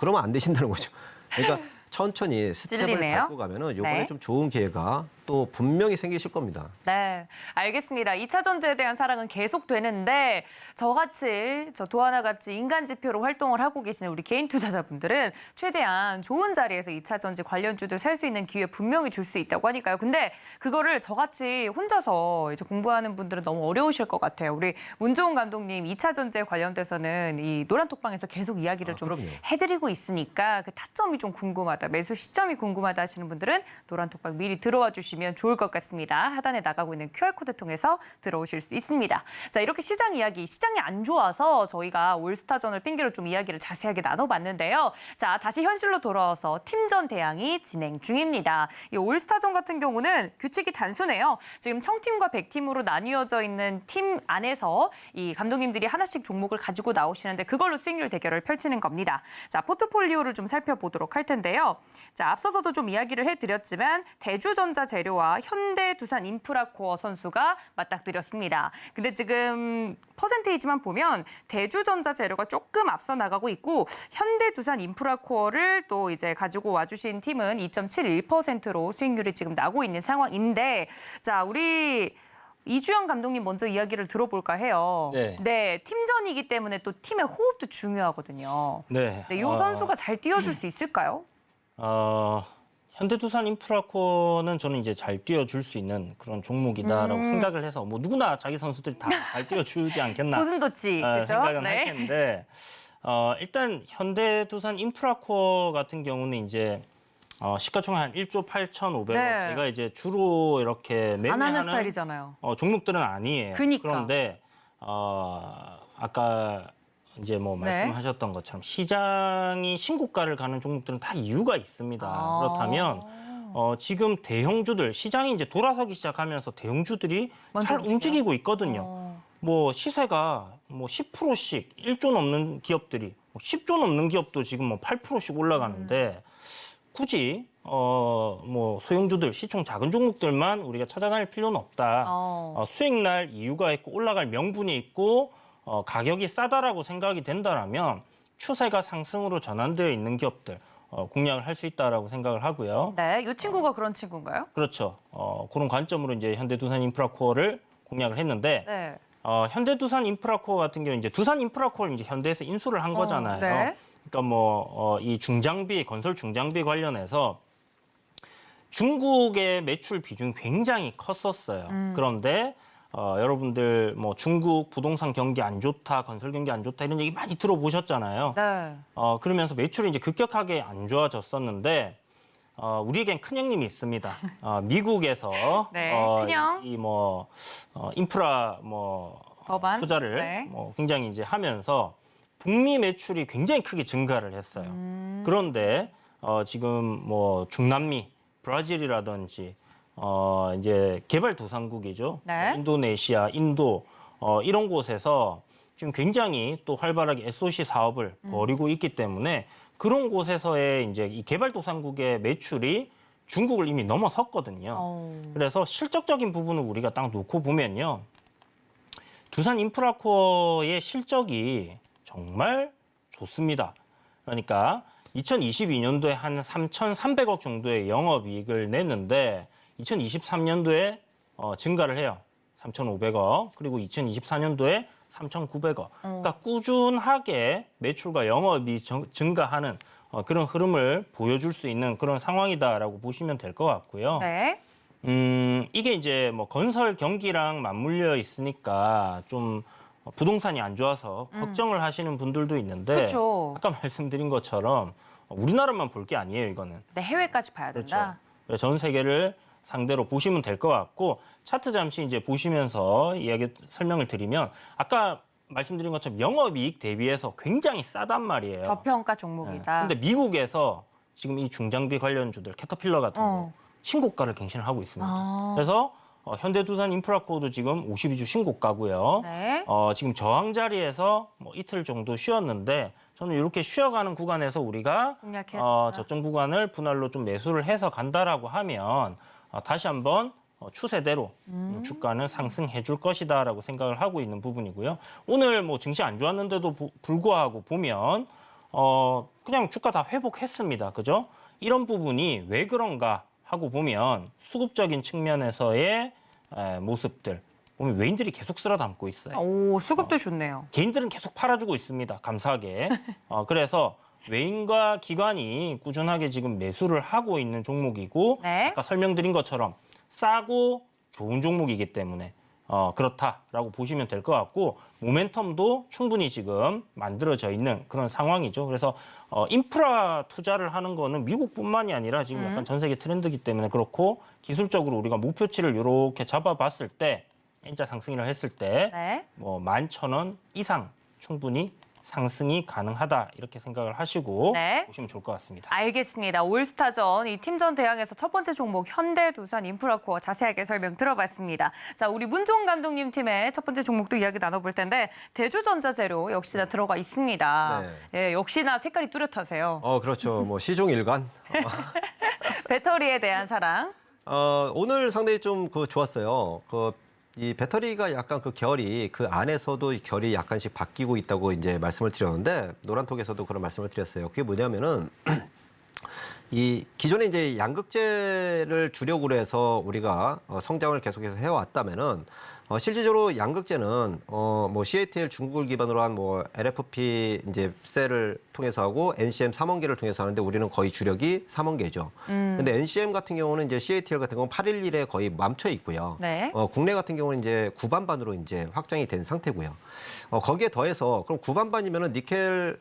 그러면 안 되신다는 거죠. 그러니까 천천히 스텝을 찔리네요. 밟고 가면은 요번에 네. 좀 좋은 기회가 또 분명히 생기실 겁니다. 네, 알겠습니다. 2차 전지에 대한 사랑은 계속되는데 저같이 도하나같이 인간 지표로 활동을 하고 계시는 우리 개인 투자자분들은 최대한 좋은 자리에서 2차 전지 관련주들 살 수 있는 기회 분명히 줄 수 있다고 하니까요. 근데 그거를 저같이 혼자서 이제 공부하는 분들은 너무 어려우실 것 같아요. 우리 문종훈 감독님 2차 전지에 관련돼서는 이 노란톡방에서 계속 이야기를 좀 그럼요. 해드리고 있으니까 그 타점이 좀 궁금하다, 매수 시점이 궁금하다 하시는 분들은 노란톡방 미리 들어와 주시면 좋을 것 같습니다. 하단에 나가고 있는 QR코드 통해서 들어오실 수 있습니다. 자, 이렇게 시장 이야기, 시장이 안 좋아서 저희가 올스타전을 핑계로 좀 이야기를 자세하게 나눠봤는데요. 자, 다시 현실로 돌아와서 팀전 대항이 진행 중입니다. 이 올스타전 같은 경우는 규칙이 단순해요. 지금 청팀과 백팀으로 나뉘어져 있는 팀 안에서 이 감독님들이 하나씩 종목을 가지고 나오시는데 그걸로 수익률 대결을 펼치는 겁니다. 자, 포트폴리오를 좀 살펴보도록 할 텐데요. 자, 앞서서도 좀 이야기를 해드렸지만 대주전자 재료와 현대두산 인프라코어 선수가 맞닥뜨렸습니다. 근데 지금 퍼센테이지만 보면 대주전자 재료가 조금 앞서 나가고 있고 현대두산 인프라코어를 또 이제 가지고 와주신 팀은 2.71%로 수익률이 지금 나고 있는 상황인데 자, 우리 이주영 감독님 먼저 이야기를 들어볼까 해요. 네. 팀전이기 때문에 또 팀의 호흡도 중요하거든요. 네. 이 선수가 잘 뛰어줄 수 있을까요? 현대두산 인프라코어는 저는 이제 잘 뛰어줄 수 있는 그런 종목이다라고 생각을 해서 뭐 누구나 자기 선수들이 다 잘 뛰어주지 않겠나 고슴도치, 그렇죠? 생각은 할 텐데 일단 현대두산 인프라코어 같은 경우는 이제 시가총액 한 1조 8,500억 네. 제가 이제 주로 이렇게 안 하는 매매하는 스타일이잖아요. 종목들은 아니에요. 그니까. 그런데 아까 이제 뭐 말씀하셨던 것처럼 시장이 신고가를 가는 종목들은 다 이유가 있습니다. 그렇다면 지금 대형주들 시장이 이제 돌아서기 시작하면서 대형주들이 잘 움직이고 있거든요. 뭐 시세가 뭐 10%씩 1조 넘는 기업들이 10조 넘는 기업도 지금 뭐 8%씩 올라가는데 굳이 뭐 소형주들, 시총 작은 종목들만 우리가 찾아다닐 필요는 없다. 수익 날 이유가 있고 올라갈 명분이 있고 가격이 싸다라고 생각이 된다라면 추세가 상승으로 전환되어 있는 기업들 공략을 할 수 있다라고 생각을 하고요. 네, 이 친구가 그런 친구인가요? 그렇죠. 그런 관점으로 이제 현대두산인프라코어를 공략을 했는데 네. 현대두산인프라코어 같은 경우 이제 두산인프라코어를 이제 현대에서 인수를 한 거잖아요. 네. 그러니까 뭐 이 중장비 건설 중장비 관련해서 중국의 매출 비중이 굉장히 컸었어요. 그런데 여러분들 뭐 중국 부동산 경기 안 좋다, 건설 경기 안 좋다 이런 얘기 많이 들어보셨잖아요. 네. 그러면서 매출이 이제 급격하게 안 좋아졌었는데 우리에겐 큰형님이 있습니다. 미국에서 네, 큰형. 이 뭐 인프라 법안? 투자를 네. 굉장히 이제 하면서 북미 매출이 굉장히 크게 증가를 했어요. 그런데 지금 뭐 중남미, 브라질이라든지 이제 개발도상국이죠. 네. 인도네시아, 인도 이런 곳에서 지금 굉장히 또 활발하게 SOC 사업을 벌이고 있기 때문에 그런 곳에서의 이제 이 개발도상국의 매출이 중국을 이미 넘어섰거든요. 그래서 실적적인 부분을 우리가 딱 놓고 보면요. 두산인프라코어의 실적이 정말 좋습니다. 그러니까 2022년도에 한 3,300억 정도의 영업이익을 냈는데 2023년도에 증가를 해요. 3,500억. 그리고 2024년도에 3,900억. 그러니까 꾸준하게 매출과 영업이 증가하는 그런 흐름을 보여줄 수 있는 그런 상황이다라고 보시면 될 것 같고요. 네. 이게 이제 뭐 건설 경기랑 맞물려 있으니까 좀 부동산이 안 좋아서 걱정을 하시는 분들도 있는데 그렇죠. 아까 말씀드린 것처럼 우리나라만 볼 게 아니에요, 이거는. 네, 해외까지 봐야 된다. 그렇죠. 전 세계를 상대로 보시면 될 것 같고 차트 잠시 이제 보시면서 설명을 드리면 아까 말씀드린 것처럼 영업이익 대비해서 굉장히 싸단 말이에요. 저평가 네. 종목이다. 근데 미국에서 지금 이 중장비 관련주들 캐터필러 같은 거 신고가를 갱신을 하고 있습니다. 그래서 현대두산 인프라코어도 지금 52주 신고가고요. 네. 지금 저항 자리에서 뭐 이틀 정도 쉬었는데 저는 이렇게 쉬어가는 구간에서 우리가 공략해야 저점 구간을 분할로 좀 매수를 해서 간다라고 하면 다시 한번 추세대로 주가는 상승해 줄 것이다라고 생각을 하고 있는 부분이고요. 오늘 뭐 증시 안 좋았는데도 불구하고 보면 그냥 주가 다 회복했습니다. 그죠? 이런 부분이 왜 그런가 하고 보면 수급적인 측면에서의 모습들 보면 외인들이 계속 쓸어 담고 있어요. 오, 수급도 좋네요. 개인들은 계속 팔아주고 있습니다. 감사하게. 그래서 외인과 기관이 꾸준하게 지금 매수를 하고 있는 종목이고 네. 아까 설명드린 것처럼 싸고 좋은 종목이기 때문에 그렇다라고 보시면 될 것 같고 모멘텀도 충분히 지금 만들어져 있는 그런 상황이죠. 그래서 인프라 투자를 하는 거는 미국뿐만이 아니라 지금 약간 전 세계 트렌드이기 때문에 그렇고 기술적으로 우리가 목표치를 이렇게 잡아봤을 때 N자 상승이라 했을 때 네. 뭐 11,000원 이상 충분히 상승이 가능하다 이렇게 생각을 하시고 네. 보시면 좋을 것 같습니다. 알겠습니다. 올스타전 이 팀전 대항에서 첫 번째 종목 현대두산 인프라코어 자세하게 설명 들어봤습니다. 자, 우리 문종 감독님 팀의 첫 번째 종목도 이야기 나눠볼 텐데 대주전자재료 역시나 들어가 있습니다. 네. 예, 역시나 색깔이 뚜렷하세요. 그렇죠. 뭐 시종일관. 배터리에 대한 사랑. 오늘 상당히 좀 좋았어요. 이 배터리가 약간 그 결이 그 안에서도 이 결이 약간씩 바뀌고 있다고 이제 말씀을 드렸는데 노란톡에서도 그런 말씀을 드렸어요. 그게 뭐냐면은 이 기존에 이제 양극재를 주력으로 해서 우리가 성장을 계속해서 해왔다면은 실질적으로 양극재는 뭐 CATL 중국을 기반으로 한 뭐 LFP 이제 셀을 통해서 하고 NCM 3원계를 통해서 하는데 우리는 거의 주력이 3원계죠. 근데 NCM 같은 경우는 이제 CATL 같은 경우는 811에 거의 멈춰 있고요. 네. 국내 같은 경우는 이제 9반반으로 이제 확장이 된 상태고요. 거기에 더해서 그럼 9반반이면은 니켈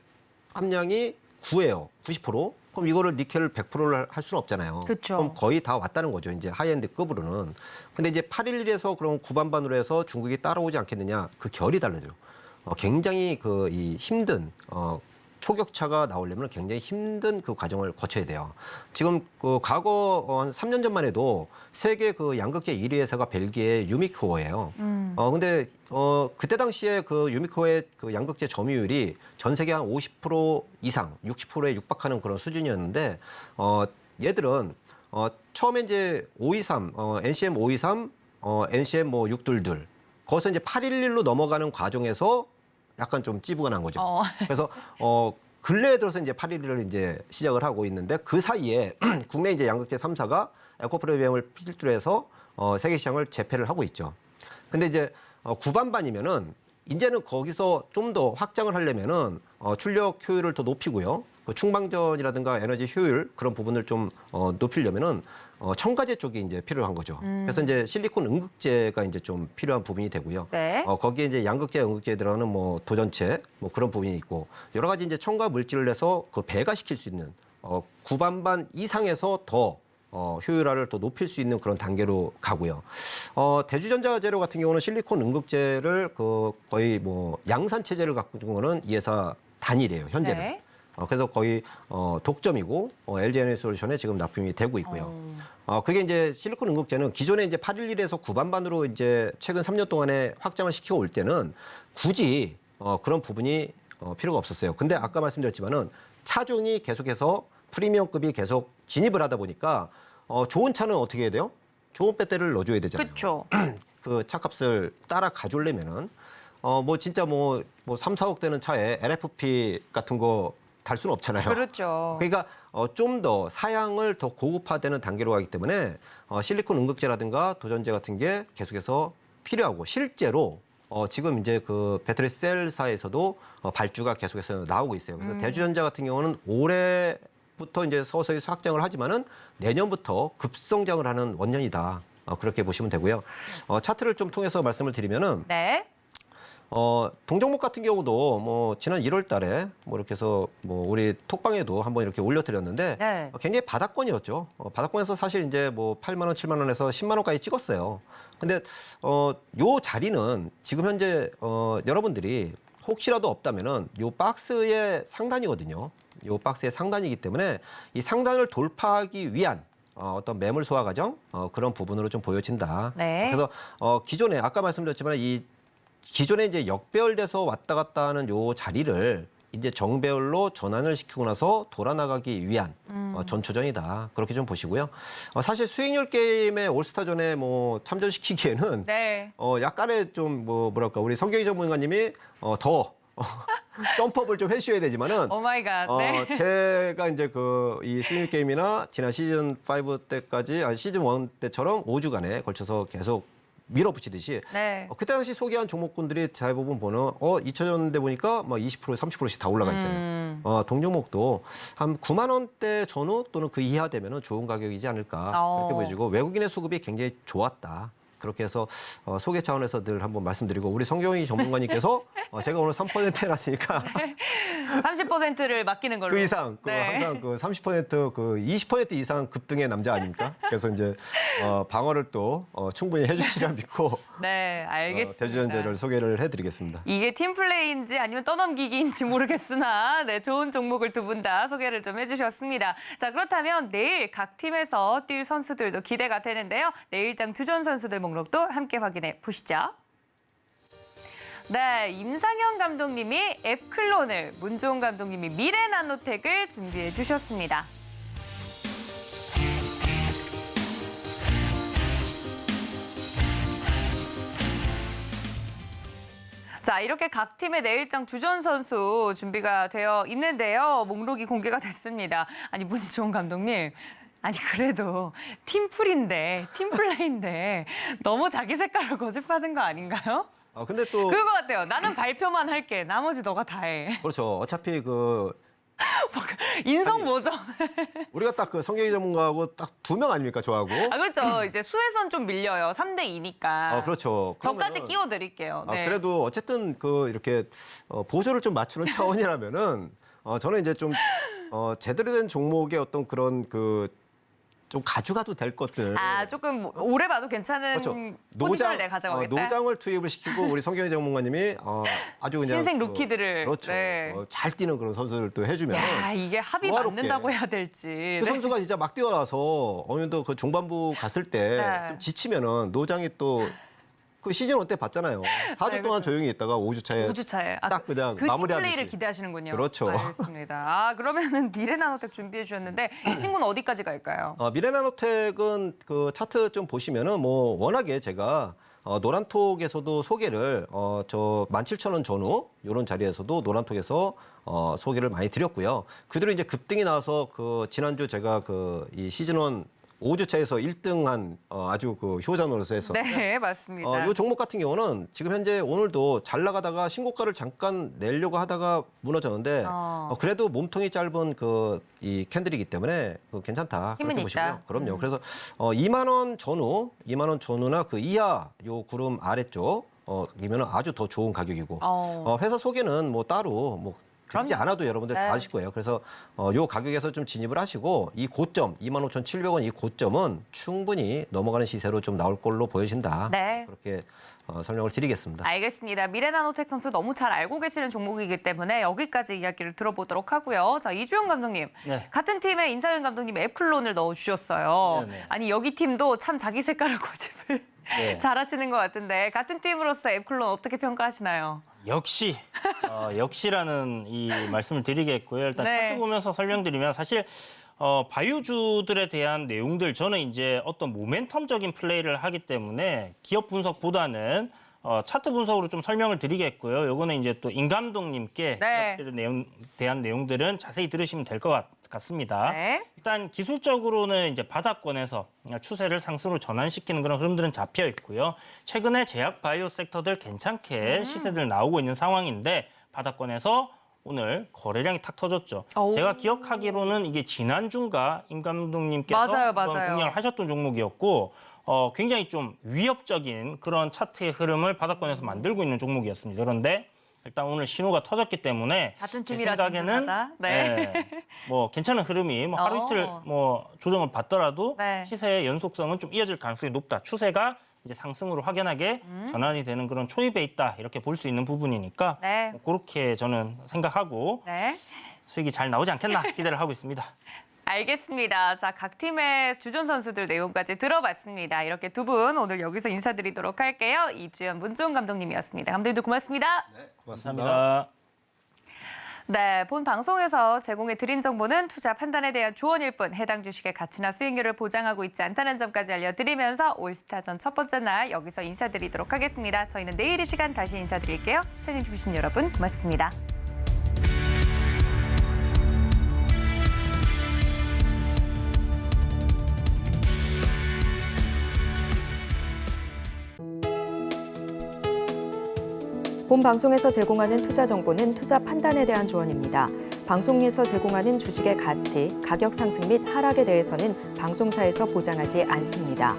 함량이 9예요. 90%. 그럼 이거를 니켈을 100%를 할 수는 없잖아요. 그쵸. 그럼 거의 다 왔다는 거죠. 이제 하이엔드급으로는. 근데 이제 811에서 그럼 9반반으로 해서 중국이 따라오지 않겠느냐. 그 결이 다르죠. 굉장히 이 힘든 초격차가 나오려면 굉장히 힘든 그 과정을 거쳐야 돼요. 지금 그 과거 한 3년 전만 해도 세계 그 양극재 1위 회사가 벨기에 유미코어예요. 근데 그때 당시에 그 유미코어의 그 양극재 점유율이 전 세계 한 50% 이상, 60%에 육박하는 그런 수준이었는데 얘들은 처음에 이제 523, NCM 523, NCM 뭐 622 거기서 이제 811로 넘어가는 과정에서 약간 좀 찌부가 난 거죠. 그래서 근래에 들어서 이제 811을 이제 시작을 하고 있는데 그 사이에 국내 이제 양극재 3사가 에코프리미엄을 필두로 해서 세계 시장을 재패를 하고 있죠. 근데 이제 구반반이면은 이제는 거기서 좀 더 확장을 하려면은 출력 효율을 더 높이고요. 그 충방전이라든가 에너지 효율 그런 부분을 좀 높이려면은 첨가제 쪽이 이제 필요한 거죠. 그래서 이제 실리콘 음극재가 이제 좀 필요한 부분이 되고요. 네. 거기에 이제 양극재, 음극재에 들어가는 뭐 도전체 뭐 그런 부분이 있고 여러 가지 이제 첨가 물질을 내서 그 배가시킬 수 있는 구반반 이상에서 더 효율화를 더 높일 수 있는 그런 단계로 가고요. 대주전자 재료 같은 경우는 실리콘 음극재를 거의 뭐 양산 체제를 갖고 있는 거는 이 회사 단일이에요, 현재는. 네. 그래서 거의 독점이고 LG 에너지솔루션에 지금 납품이 되고 있고요. 그게 이제 실리콘 음극재는 기존에 이제 811에서 구반반으로 이제 최근 3년 동안에 확장을 시켜 올 때는 굳이 그런 부분이 필요가 없었어요. 근데 아까 말씀드렸지만은 차종이 계속해서 프리미엄급이 계속 진입을 하다 보니까 좋은 차는 어떻게 해야 돼요? 좋은 배터리를 넣어줘야 되잖아요. 그렇죠. 그 차값을 따라 가져오려면은 뭐 진짜 뭐 3, 4억 되는 차에 LFP 같은 거 달 수는 없잖아요. 그렇죠. 그러니까 좀 더 사양을 더 고급화되는 단계로 가기 때문에 실리콘 음극재라든가 도전재 같은 게 계속해서 필요하고 실제로 지금 이제 그 배터리 셀사에서도 발주가 계속해서 나오고 있어요. 그래서 대주전자 같은 경우는 올해부터 이제 서서히 확장을 하지만은 내년부터 급성장을 하는 원년이다. 그렇게 보시면 되고요. 차트를 좀 통해서 말씀을 드리면은 네. 동종목 같은 경우도 뭐 지난 1월 달에 뭐 이렇게 해서 뭐 우리 톡방에도 한번 이렇게 올려드렸는데 네. 굉장히 바닥권이었죠. 바닥권에서 사실 이제 뭐 8만 원, 7만 원에서 10만 원까지 찍었어요. 근데 요 자리는 지금 현재 여러분들이 혹시라도 없다면은 요 박스의 상단이거든요. 요 박스의 상단이기 때문에 이 상단을 돌파하기 위한 어떤 매물 소화 과정 그런 부분으로 좀 보여진다. 네. 그래서 기존에 아까 말씀드렸지만 이 기존에 이제 역배열돼서 왔다 갔다 하는 요 자리를 이제 정배열로 전환을 시키고 나서 돌아나가기 위한 전초전이다. 그렇게 좀 보시고요. 사실 수익률 게임의 올스타전에 뭐 참전시키기에는 네. 약간의 좀 뭐랄까 우리 성경희 전문가님이 더 점프업을 좀 해주셔야 되지만은 오 마이 갓. 네. 제가 이제 이 수익률 게임이나 지난 시즌 5 때까지 시즌 1 때처럼 5주간에 걸쳐서 계속 밀어붙이듯이 네. 그때 당시 소개한 종목군들이 대부분 보는 2000년대 보니까 막 20% 30%씩 다 올라가 있잖아요. 동종목도 한 9만 원대 전후 또는 그 이하 되면은 좋은 가격이지 않을까 그렇게 보여지고 외국인의 수급이 굉장히 좋았다. 그렇게 해서 소개 차원에서 늘 한번 말씀드리고 우리 성경희 전문가님께서 제가 오늘 3% 해놨으니까 30%를 맡기는 걸로. 그 이상 네. 항상 30% 20% 이상 급등의 남자 아닙니까? 그래서 이제 방어를 또 충분히 해주시리라 믿고 네, 알겠습니다. 대주전재를 소개를 해드리겠습니다. 이게 팀플레이인지 아니면 떠넘기기인지 모르겠으나 네, 좋은 종목을 두 분 다 소개를 좀 해주셨습니다. 자, 그렇다면 내일 각 팀에서 뛸 선수들도 기대가 되는데요. 내일장 주전 선수들 목록도 함께 확인해 보시죠. 네, 임상현 감독님이 앱클론을, 문종훈 감독님이 미래나노텍을 준비해 주셨습니다. 자, 이렇게 각 팀의 내일장 주전 선수 준비가 되어 있는데요. 목록이 공개가 됐습니다. 아니, 문종훈 감독님. 아니 그래도 팀플레이인데 너무 자기 색깔을 고집하는 거 아닌가요? 근데 또 그거 같아요. 나는 발표만 할게. 나머지 너가 다 해. 그렇죠. 어차피 인성 모전. 우리가 딱 성경희 전문가하고 딱 2명 아닙니까 저하고? 그렇죠. 이제 수에선 좀 밀려요. 3대 2니까. 그렇죠. 저까지 그러면은, 끼워드릴게요. 네. 그래도 어쨌든 이렇게 보조를 좀 맞추는 차원이라면은 저는 이제 좀 제대로 된 종목의 어떤 그런 좀 가져가도 될 것들. 조금 오래 봐도 괜찮은 그렇죠. 포지션을 내가 가져가겠다. 노장을 투입을 시키고 우리 성경희 전문가님이 아주 그냥 신생 루키들을. 그렇죠. 네. 잘 뛰는 그런 선수를 또 해주면 야, 이게 합이 조화롭게. 맞는다고 해야 될지. 그 네. 선수가 진짜 막 뛰어나서 어느 정도 그 중반부 갔을 때 네. 좀 지치면은 노장이 또 그 시즌 1 때 봤잖아요. 4주 동안 조용히 있다가 5주 차에 5주 차에 딱 그냥 그 마무리하듯이. 플레이를 기대하시는군요. 그렇죠. 알겠습니다. 그러면은 미래나노텍 준비해 주셨는데 이 친구는 어디까지 갈까요? 미래나노텍은 그 차트 좀 보시면은 뭐 워낙에 제가 노란톡에서도 소개를 저 17,000원 전후 이런 자리에서도 노란톡에서 소개를 많이 드렸고요. 그대로 이제 급등이 나와서 그 지난주 제가 그 이 시즌 1 5주차에서 1등한 아주 그 효자 노릇을 했었는데 네, 맞습니다. 이 종목 같은 경우는 지금 현재 오늘도 잘 나가다가 신고가를 잠깐 내려고 하다가 무너졌는데 그래도 몸통이 짧은 그 이 캔들이기 때문에 괜찮다. 힘은 그렇게 있다. 보시고요. 그럼요. 그래서 2만 원 전후, 2만 원 전후나 그 이하 요 구름 아래쪽 이면은 아주 더 좋은 가격이고 회사 소개는 뭐 따로 뭐 드리지 않아도 여러분들 다 아실 거예요. 그래서 요 가격에서 좀 진입을 하시고 이 고점 25,700원 이 고점은 충분히 넘어가는 시세로 좀 나올 걸로 보여진다. 네. 그렇게 설명을 드리겠습니다. 알겠습니다. 미래나노텍 선수 너무 잘 알고 계시는 종목이기 때문에 여기까지 이야기를 들어보도록 하고요. 자, 이주영 감독님. 네. 같은 팀에 임상현 감독님 애플론을 넣어주셨어요. 네네. 아니, 여기 팀도 참 자기 색깔을 고집을 네. 잘하시는 것 같은데 같은 팀으로서 애플론 어떻게 평가하시나요? 역시 역시라는 이 말씀을 드리겠고요. 일단 네. 차트 보면서 설명드리면 사실 바이오주들에 대한 내용들 저는 이제 어떤 모멘텀적인 플레이를 하기 때문에 기업 분석보다는 차트 분석으로 좀 설명을 드리겠고요. 요거는 이제 또 임 감독님께 네. 기업들에 대한 내용들은 자세히 들으시면 될 것 같습니다. 네. 일단 기술적으로는 이제 바닥권에서 추세를 상승으로 전환시키는 그런 흐름들은 잡혀 있고요. 최근에 제약 바이오 섹터들 괜찮게 시세들 나오고 있는 상황인데 바닥권에서 오늘 거래량이 탁 터졌죠. 오. 제가 기억하기로는 이게 지난주인가 임 감독님께서 맞아요. 공략을 하셨던 종목이었고 굉장히 좀 위협적인 그런 차트의 흐름을 바닥권에서 만들고 있는 종목이었습니다. 그런데 일단 오늘 신호가 터졌기 때문에 같은 제 팀이라 생각에는 든든하다. 네. 네, 뭐 괜찮은 흐름이 뭐 하루 이틀 뭐 조정을 받더라도 네. 시세의 연속성은 좀 이어질 가능성이 높다. 추세가 이제 상승으로 확연하게 전환이 되는 그런 초입에 있다. 이렇게 볼 수 있는 부분이니까 네. 뭐 그렇게 저는 생각하고 네. 수익이 잘 나오지 않겠나 기대를 하고 있습니다. 알겠습니다. 자, 각 팀의 주전 선수들 내용까지 들어봤습니다. 이렇게 두 분 오늘 여기서 인사드리도록 할게요. 이주연, 문종훈 감독님이었습니다. 감독님도 고맙습니다. 네, 고맙습니다. 감사합니다. 네, 본 방송에서 제공해드린 정보는 투자 판단에 대한 조언일 뿐 해당 주식의 가치나 수익률을 보장하고 있지 않다는 점까지 알려드리면서 올스타전 첫 번째 날 여기서 인사드리도록 하겠습니다. 저희는 내일 이 시간 다시 인사드릴게요. 시청해주신 여러분 고맙습니다. 본 방송에서 제공하는 투자 정보는 투자 판단에 대한 조언입니다. 방송에서 제공하는 주식의 가치, 가격 상승 및 하락에 대해서는 방송사에서 보장하지 않습니다.